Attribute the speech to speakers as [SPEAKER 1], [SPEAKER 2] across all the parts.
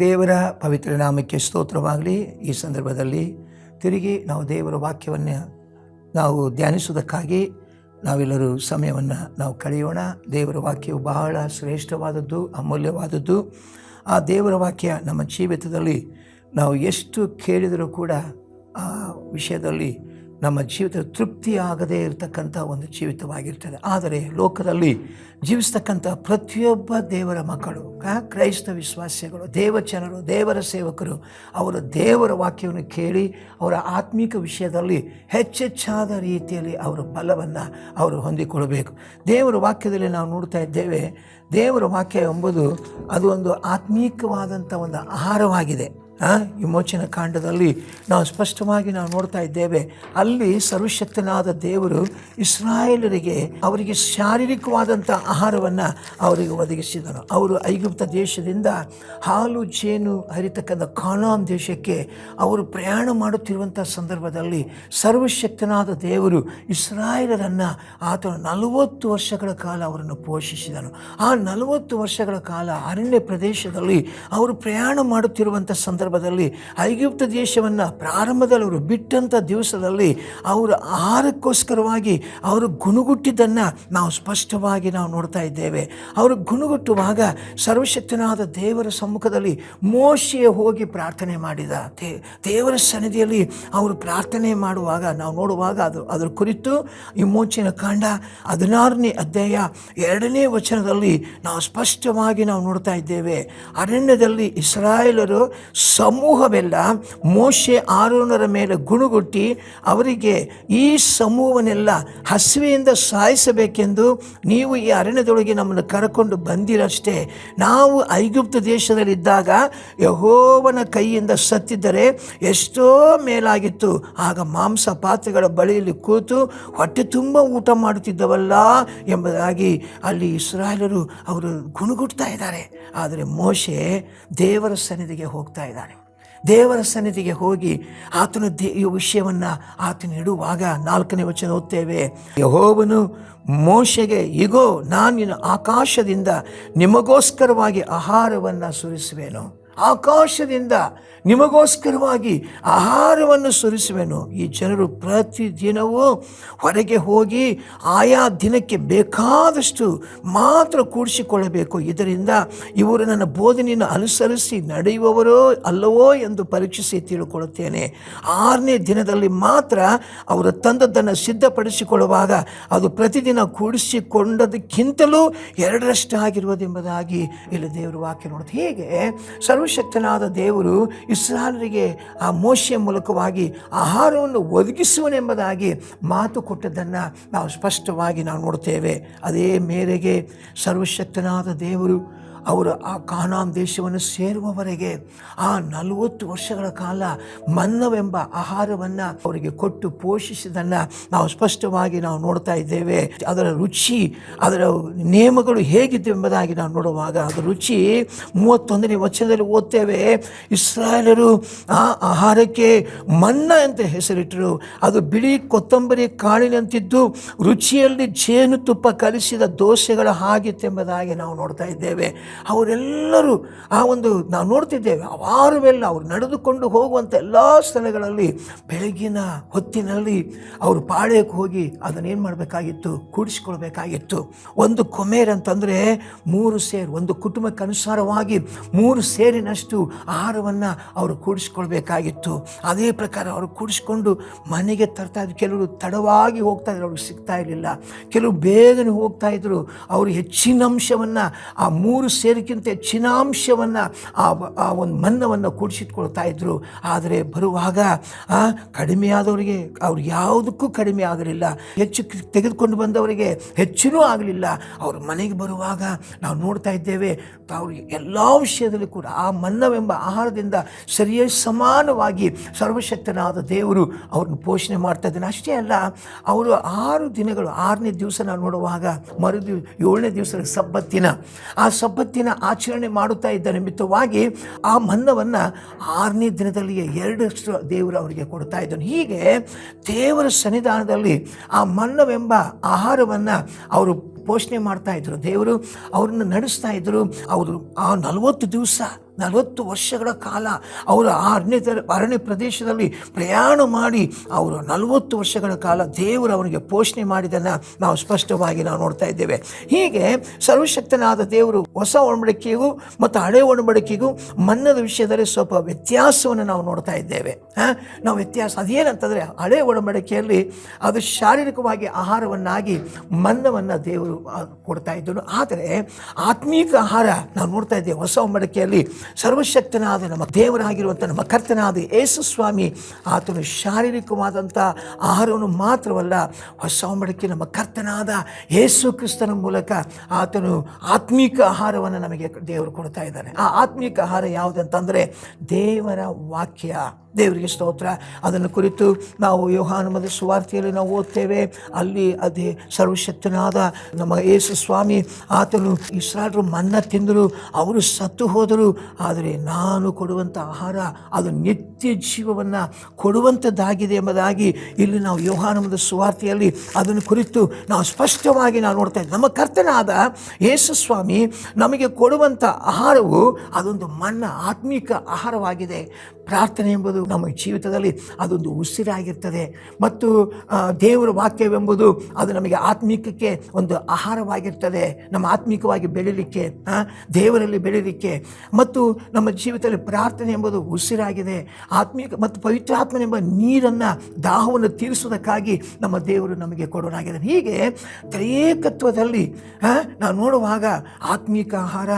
[SPEAKER 1] ದೇವರ ಪವಿತ್ರ ನಾಮಕ್ಕೆ ಸ್ತೋತ್ರವಾಗಲಿ. ಈ ಸಂದರ್ಭದಲ್ಲಿ ತಿರುಗಿ ನಾವು ದೇವರ ವಾಕ್ಯವನ್ನು ನಾವು ಧ್ಯಾನಿಸುವುದಕ್ಕಾಗಿ ನಾವೆಲ್ಲರೂ ಸಮಯವನ್ನು ನಾವು ಕಳೆಯೋಣ. ದೇವರ ವಾಕ್ಯವು ಬಹಳ ಶ್ರೇಷ್ಠವಾದದ್ದು, ಅಮೂಲ್ಯವಾದದ್ದು. ಆ ದೇವರ ವಾಕ್ಯ ನಮ್ಮ ಜೀವಿತದಲ್ಲಿ ನಾವು ಎಷ್ಟು ಕೇಳಿದರೂ ಕೂಡ ಆ ವಿಷಯದಲ್ಲಿ ನಮ್ಮ ಜೀವಿತ ತೃಪ್ತಿಯಾಗದೇ ಇರತಕ್ಕಂಥ ಒಂದು ಜೀವಿತವಾಗಿರ್ತದೆ. ಆದರೆ ಲೋಕದಲ್ಲಿ ಜೀವಿಸ್ತಕ್ಕಂಥ ಪ್ರತಿಯೊಬ್ಬ ದೇವರ ಮಕ್ಕಳು, ಕ್ರೈಸ್ತ ವಿಶ್ವಾಸಿಗಳು, ದೇವಜನರು, ದೇವರ ಸೇವಕರು, ಅವರು ದೇವರ ವಾಕ್ಯವನ್ನು ಕೇಳಿ ಅವರ ಆತ್ಮಿಕ ವಿಷಯದಲ್ಲಿ ಹೆಚ್ಚೆಚ್ಚಾದ ರೀತಿಯಲ್ಲಿ ಅವರ ಬಲವನ್ನು ಅವರು ಹೊಂದಿಕೊಳ್ಳಬೇಕು. ದೇವರ ವಾಕ್ಯದಲ್ಲಿ ನಾವು ನೋಡ್ತಾ ಇದ್ದೇವೆ, ದೇವರ ವಾಕ್ಯ ಎಂಬುದು ಅದು ಒಂದು ಆತ್ಮೀಕವಾದಂಥ ಒಂದು ಆಹಾರವಾಗಿದೆ. ವಿಮೋಚನ ಕಾಂಡದಲ್ಲಿ ನಾವು ಸ್ಪಷ್ಟವಾಗಿ ನಾವು ನೋಡ್ತಾ ಇದ್ದೇವೆ. ಅಲ್ಲಿ ಸರ್ವಶಕ್ತನಾದ ದೇವರು ಇಸ್ರಾಯೇಲರಿಗೆ ಅವರಿಗೆ ಶಾರೀರಿಕವಾದಂಥ ಆಹಾರವನ್ನು ಅವರಿಗೆ ಒದಗಿಸಿದನು. ಅವರು ಐಗುಪ್ತ ದೇಶದಿಂದ ಹಾಲು ಜೇನು ಹರಿತಕ್ಕಂಥ ಕಾನಾನ್ ದೇಶಕ್ಕೆ ಅವರು ಪ್ರಯಾಣ ಮಾಡುತ್ತಿರುವಂಥ ಸಂದರ್ಭದಲ್ಲಿ ಸರ್ವಶಕ್ತನಾದ ದೇವರು ಇಸ್ರಾಯೇಲರನ್ನು ಆತನು 40 ವರ್ಷಗಳ ಕಾಲ ಅವರನ್ನು ಪೋಷಿಸಿದನು. ಆ 40 ವರ್ಷಗಳ ಕಾಲ ಅರಣ್ಯ ಪ್ರದೇಶದಲ್ಲಿ ಅವರು ಪ್ರಯಾಣ ಮಾಡುತ್ತಿರುವಂಥ ಸಂದರ್ಭದಲ್ಲಿ ಐಗುಪ್ತ ದೇಶವನ್ನು ಪ್ರಾರಂಭದಲ್ಲಿ ಅವರು ಬಿಟ್ಟಂಥ ದಿವಸದಲ್ಲಿ ಅವರು ಆಹಾರಕ್ಕೋಸ್ಕರವಾಗಿ ಅವರು ಗುಣಗುಟ್ಟಿದ್ದನ್ನು ನಾವು ಸ್ಪಷ್ಟವಾಗಿ ನಾವು ನೋಡ್ತಾ ಇದ್ದೇವೆ. ಅವರು ಗುಣಗುಟ್ಟುವಾಗ ಸರ್ವಶಕ್ತನಾದ ದೇವರ ಸಮ್ಮುಖದಲ್ಲಿ ಮೋಶೆ ಹೋಗಿ ಪ್ರಾರ್ಥನೆ ಮಾಡಿದ. ದೇವರ ಸನ್ನಿಧಿಯಲ್ಲಿ ಅವರು ಪ್ರಾರ್ಥನೆ ಮಾಡುವಾಗ ನಾವು ನೋಡುವಾಗ ಅದರ ಕುರಿತು ವಿಮೋಚನ ಕಾಂಡ 16ನೇ ಅಧ್ಯಾಯ 2ನೇ ವಚನದಲ್ಲಿ ನಾವು ಸ್ಪಷ್ಟವಾಗಿ ನಾವು ನೋಡ್ತಾ ಇದ್ದೇವೆ. ಅರಣ್ಯದಲ್ಲಿ ಇಸ್ರಾಯೇಲರು ಸಮೂಹವೆಲ್ಲ ಮೋಶೆ ಆರೋನರ ಮೇಲೆ ಗುಣಗುಟ್ಟಿ ಅವರಿಗೆ, ಈ ಸಮೂಹವನ್ನೆಲ್ಲ ಹಸಿವೆಯಿಂದ ಸಾಯಿಸಬೇಕೆಂದು ನೀವು ಈ ಅರಣ್ಯದೊಳಗೆ ನಮ್ಮನ್ನು ಕರ್ಕೊಂಡು ಬಂದಿರಷ್ಟೇ. ನಾವು ಐಗುಪ್ತ ದೇಶದಲ್ಲಿದ್ದಾಗ ಯೆಹೋವನ ಕೈಯಿಂದ ಸತ್ತಿದ್ದರೆ ಎಷ್ಟೋ ಮೇಲಾಗಿತ್ತು. ಆಗ ಮಾಂಸ ಪಾತ್ರೆಗಳ ಬಳಿಯಲ್ಲಿ ಕೂತು ಹೊಟ್ಟೆ ತುಂಬ ಊಟ ಮಾಡುತ್ತಿದ್ದವಲ್ಲ ಎಂಬುದಾಗಿ ಅಲ್ಲಿ ಇಸ್ರಾಯೇಲರು ಅವರು ಗುಣಗುಟ್ತಾ ಇದ್ದಾರೆ. ಆದರೆ ಮೋಶೆ ದೇವರ ಸನ್ನಿಧಿಗೆ ಹೋಗ್ತಾ ಇದ್ದಾನೆ. ದೇವರ ಸನ್ನಿಧಿಗೆ ಹೋಗಿ ಆತನ ಈ ವಿಷಯವನ್ನು ಆತನ ಇಡುವಾಗ 4ನೇ ವಚನ ಓದ್ತೇವೆ. ಯೆಹೋವನು ಮೋಶೆಗೆ, ಇಗೋ ನಾನು ಆಕಾಶದಿಂದ ನಿಮಗೋಸ್ಕರವಾಗಿ ಆಹಾರವನ್ನು ಸುರಿಸುವೆನು. ಆಕಾಶದಿಂದ ನಿಮಗೋಸ್ಕರವಾಗಿ ಆಹಾರವನ್ನು ಸುರಿಸುವೆನು. ಈ ಜನರು ಪ್ರತಿದಿನವೂ ಹೊರಗೆ ಹೋಗಿ ಆಯಾ ದಿನಕ್ಕೆ ಬೇಕಾದಷ್ಟು ಮಾತ್ರ ಕೂಡಿಸಿಕೊಳ್ಳಬೇಕು. ಇದರಿಂದ ಇವರು ನನ್ನ ಬೋಧನೆಯನ್ನು ಅನುಸರಿಸಿ ನಡೆಯುವವರೋ ಅಲ್ಲವೋ ಎಂದು ಪರೀಕ್ಷಿಸಿ ತಿಳ್ಕೊಳ್ಳುತ್ತೇನೆ. 6ನೇ ದಿನದಲ್ಲಿ ಮಾತ್ರ ಅವರು ತಂದದ್ದನ್ನು ಸಿದ್ಧಪಡಿಸಿಕೊಳ್ಳುವಾಗ ಅದು ಪ್ರತಿದಿನ ಕೂಡಿಸಿಕೊಂಡದಕ್ಕಿಂತಲೂ 2ರಷ್ಟು ಆಗಿರುವುದೆಂಬುದಾಗಿ ಇಲ್ಲಿ ದೇವರು ವಾಕ್ಯ ನೋಡುತ್ತೆ. ಹೀಗೆ ಸರ್ವಶಕ್ತನಾದ ದೇವರು ಇಸ್ರಾಯೇಲರಿಗೆ ಆ ಮೋಶೆಯ ಮೂಲಕವಾಗಿ ಆಹಾರವನ್ನು ಒದಗಿಸುವನೆಂಬುದಾಗಿ ಮಾತು ಕೊಟ್ಟದ್ದನ್ನು ನಾವು ಸ್ಪಷ್ಟವಾಗಿ ನಾವು ನೋಡ್ತೇವೆ. ಅದೇ ಮೇರೆಗೆ ಸರ್ವಶಕ್ತನಾದ ದೇವರು ಅವರು ಆ ಕಾನಾನ್ ದೇಶವನ್ನು ಸೇರುವವರೆಗೆ ಆ 40 ವರ್ಷಗಳ ಕಾಲ ಮನ್ನವೆಂಬ ಆಹಾರವನ್ನು ಅವರಿಗೆ ಕೊಟ್ಟು ಪೋಷಿಸಿದ್ದನ್ನು ನಾವು ಸ್ಪಷ್ಟವಾಗಿ ನಾವು ನೋಡ್ತಾ ಇದ್ದೇವೆ. ಅದರ ರುಚಿ, ಅದರ ನಿಯಮಗಳು ಹೇಗಿತ್ತು ಎಂಬುದಾಗಿ ನಾವು ನೋಡುವಾಗ ಅದರ ರುಚಿ 31ನೇ ವಚನದಲ್ಲಿ ಓದ್ತೇವೆ. ಇಸ್ರಾಯೇಲರು ಆ ಆಹಾರಕ್ಕೆ ಮನ್ನ ಅಂತ ಹೆಸರಿಟ್ಟರು. ಅದು ಬಿಳಿ ಕೊತ್ತಂಬರಿ ಕಾಳಿನಂತಿದ್ದು ರುಚಿಯಲ್ಲಿ ಜೇನುತುಪ್ಪ ಕಲಿಸಿದ ದೋಸೆಗಳ ಹಾಗಿತ್ತೆಂಬುದಾಗಿ ನಾವು ನೋಡ್ತಾ ಇದ್ದೇವೆ. ಅವರೆಲ್ಲರೂ ಆ ಒಂದು ನಾವು ನೋಡ್ತಿದ್ದೇವೆ, ಅವಾರವೆಲ್ಲ ಅವರು ನಡೆದುಕೊಂಡು ಹೋಗುವಂಥ ಎಲ್ಲ ಸ್ಥಳಗಳಲ್ಲಿ ಬೆಳಗಿನ ಹೊತ್ತಿನಲ್ಲಿ ಅವರು ಪಾಳ್ಯಕ್ಕೆ ಹೋಗಿ ಅದನ್ನೇನು ಮಾಡಬೇಕಾಗಿತ್ತು, ಕೂಡಿಸ್ಕೊಳ್ಬೇಕಾಗಿತ್ತು. ಒಂದು ಕೊಮೇರ್ ಅಂತಂದರೆ 3 ಸೇರು, ಒಂದು ಕುಟುಂಬಕ್ಕೆ ಅನುಸಾರವಾಗಿ 3 ಸೇರಿನಷ್ಟು ಆಹಾರವನ್ನು ಅವರು ಕೂಡಿಸ್ಕೊಳ್ಬೇಕಾಗಿತ್ತು. ಅದೇ ಪ್ರಕಾರ ಅವರು ಕೂಡಿಸ್ಕೊಂಡು ಮನೆಗೆ ತರ್ತಾ ಇದ್ರು. ಕೆಲವರು ತಡವಾಗಿ ಹೋಗ್ತಾ ಇದ್ರು, ಅವ್ರಿಗೆ ಸಿಗ್ತಾ ಇರಲಿಲ್ಲ. ಕೆಲವು ಬೇಗನೆ ಹೋಗ್ತಾ ಇದ್ರು. ಅವರು ಹೆಚ್ಚಿನ ಅಂಶವನ್ನು, ಆ 3 ಸೇರಿಗಿಂತ ಹೆಚ್ಚಿನ ಅಂಶವನ್ನು ಆ ಒಂದು ಮನ್ನವನ್ನು ಕೂಡಿಸಿಟ್ಕೊಳ್ತಾ ಇದ್ರು. ಆದರೆ ಬರುವಾಗ ಕಡಿಮೆಯಾದವರಿಗೆ ಅವ್ರು ಯಾವುದಕ್ಕೂ ಕಡಿಮೆ ಆಗಲಿಲ್ಲ, ಹೆಚ್ಚು ತೆಗೆದುಕೊಂಡು ಬಂದವರಿಗೆ ಹೆಚ್ಚೂ ಆಗಲಿಲ್ಲ. ಅವ್ರ ಮನೆಗೆ ಬರುವಾಗ ನಾವು ನೋಡ್ತಾ ಇದ್ದೇವೆ, ಅವ್ರಿಗೆ ಎಲ್ಲ ವಿಷಯದಲ್ಲಿ ಕೂಡ ಆ ಮನ್ನವೆಂಬ ಆಹಾರದಿಂದ ಸರಿಯಾಗಿ ಸಮಾನವಾಗಿ ಸರ್ವಶಕ್ತನಾದ ದೇವರು ಅವ್ರನ್ನ ಪೋಷಣೆ ಮಾಡ್ತಾ ಇದ್ದಾನೆ. ಅಷ್ಟೇ ಅಲ್ಲ, ಅವರು 6 ದಿನಗಳು, 6ನೇ ದಿವಸ ನಾವು ನೋಡುವಾಗ 7ನೇ ದಿವಸ ಸಬ್ಬತ್ತಿನ, ಆ ಸಬ್ಬತ್ತಿನ ಆಚರಣೆ ಮಾಡುತ್ತಾ ಇದ್ದ ನಿಮಿತ್ತವಾಗಿ ಆ ಮನ್ನವನ್ನು 6ನೇ ದಿನದಲ್ಲಿಯೇ 2ರಷ್ಟು ದೇವರು ಅವರಿಗೆ ಕೊಡ್ತಾ ಇದ್ದನು. ಹೀಗೆ ದೇವರ ಸನ್ನಿಧಾನದಲ್ಲಿ ಆ ಮನ್ನವೆಂಬ ಆಹಾರವನ್ನು ಅವರು ಪೋಷಣೆ ಮಾಡ್ತಾ ಇದ್ರು, ದೇವರು ಅವ್ರನ್ನ ನಡೆಸ್ತಾ ಇದ್ರು. ಅವರು ಆ 40 ದಿವಸ 40 ವರ್ಷಗಳ ಕಾಲ ಅವರು ಆ ಅರಣ್ಯ ಪ್ರದೇಶದಲ್ಲಿ ಪ್ರಯಾಣ ಮಾಡಿ ಅವರು 40 ವರ್ಷಗಳ ಕಾಲ ದೇವರು ಅವನಿಗೆ ಪೋಷಣೆ ಮಾಡಿದ್ದನ್ನು ನಾವು ಸ್ಪಷ್ಟವಾಗಿ ನಾವು ನೋಡ್ತಾ ಇದ್ದೇವೆ. ಹೀಗೆ ಸರ್ವಶಕ್ತನಾದ ದೇವರು ಹೊಸ ಒಡಂಬಡಿಕೆಗೂ ಮತ್ತು ಹಳೆ ಒಡಂಬಡಿಕೆಗೂ ಮನ್ನದ ವಿಷಯದಲ್ಲಿ ಸ್ವಲ್ಪ ವ್ಯತ್ಯಾಸವನ್ನು ನಾವು ನೋಡ್ತಾ ಇದ್ದೇವೆ. ನಾವು ವ್ಯತ್ಯಾಸ ಅದೇನಂತಂದರೆ, ಹಳೆ ಒಡಂಬಡಿಕೆಯಲ್ಲಿ ಅದು ಶಾರೀರಿಕವಾಗಿ ಆಹಾರವನ್ನಾಗಿ ಮನ್ನವನ್ನು ದೇವರು ಕೊಡ್ತಾ ಇದ್ದನು. ಆದರೆ ಆತ್ಮೀಕ ಆಹಾರ ನಾವು ನೋಡ್ತಾ ಇದ್ದೇವೆ ಹೊಸ ಒಡಂಬಡಿಕೆಯಲ್ಲಿ. ಸರ್ವಶಕ್ತನಾದ ನಮ್ಮ ದೇವರಾಗಿರುವಂಥ ನಮ್ಮ ಕರ್ತನಾದ ಯೇಸು ಸ್ವಾಮಿ ಆತನು ಶಾರೀರಿಕವಾದಂಥ ಆಹಾರವನ್ನು ಮಾತ್ರವಲ್ಲ, ಹೊಸ ಒಡಂಬಡಿಕೆ ನಮ್ಮ ಕರ್ತನಾದ ಯೇಸು ಕ್ರಿಸ್ತನ ಮೂಲಕ ಆತನು ಆತ್ಮೀಕ ಆಹಾರವನ್ನು ನಮಗೆ ದೇವರು ಕೊಡ್ತಾ ಇದ್ದಾನೆ. ಆ ಆತ್ಮೀಕ ಆಹಾರ ಯಾವುದಂತಂದರೆ ದೇವರ ವಾಕ್ಯ. ದೇವರಿಗೆ ಸ್ತೋತ್ರ. ಅದನ್ನು ಕುರಿತು ನಾವು ಯೋಹಾನದ ಸುವಾರ್ತೆಯಲ್ಲಿ ನಾವು ಓದ್ತೇವೆ. ಅಲ್ಲಿ ಅದೇ ಸರ್ವಶಕ್ತನಾದ ನಮ್ಮ ಯೇಸು ಸ್ವಾಮಿ ಆತನು ಇಸ್ರಾಯೇಲರು ಮನ್ನ ತಿಂದರು, ಅವರು ಸತ್ತು ಹೋದರು, ಆದರೆ ನಾನು ಕೊಡುವಂಥ ಆಹಾರ ಅದು ನಿತ್ಯ ಜೀವವನ್ನು ಕೊಡುವಂಥದ್ದಾಗಿದೆ ಎಂಬುದಾಗಿ ಇಲ್ಲಿ ನಾವು ಯೋಹಾನದ ಸುವಾರ್ತೆಯಲ್ಲಿ ಅದನ್ನು ಕುರಿತು ನಾವು ಸ್ಪಷ್ಟವಾಗಿ ನಾವು ನೋಡ್ತಾ ಇದ್ದೀವಿ. ನಮ್ಮ ಕರ್ತನಾದ ಯೇಸು ಸ್ವಾಮಿ ನಮಗೆ ಕೊಡುವಂಥ ಆಹಾರವು ಅದೊಂದು ಮನ್ನ ಆತ್ಮೀಕ ಆಹಾರವಾಗಿದೆ. ಪ್ರಾರ್ಥನೆ ಎಂಬುದು ನಮ್ಮ ಜೀವಿತದಲ್ಲಿ ಅದೊಂದು ಉಸಿರಾಗಿರ್ತದೆ ಮತ್ತು ದೇವರ ವಾಕ್ಯವೆಂಬುದು ಅದು ನಮಗೆ ಆತ್ಮೀಕಕ್ಕೆ ಒಂದು ಆಹಾರವಾಗಿರ್ತದೆ. ನಮ್ಮ ಆತ್ಮಿಕವಾಗಿ ಬೆಳೀಲಿಕ್ಕೆ, ದೇವರಲ್ಲಿ ಬೆಳೀಲಿಕ್ಕೆ ಮತ್ತು ನಮ್ಮ ಜೀವಿತದಲ್ಲಿ ಪ್ರಾರ್ಥನೆ ಎಂಬುದು ಉಸಿರಾಗಿದೆ. ಆತ್ಮೀಕ ಮತ್ತು ಪವಿತ್ರಾತ್ಮನೆಂಬ ನೀರನ್ನು ದಾಹವನ್ನು ತೀರಿಸುವುದಕ್ಕಾಗಿ ನಮ್ಮ ದೇವರು ನಮಗೆ ಕೊಡೋನಾಗಿದೆ. ಹೀಗೆ ತ್ರಯೇಕತ್ವದಲ್ಲಿ ನಾವು ನೋಡುವಾಗ ಆತ್ಮೀಕ ಆಹಾರ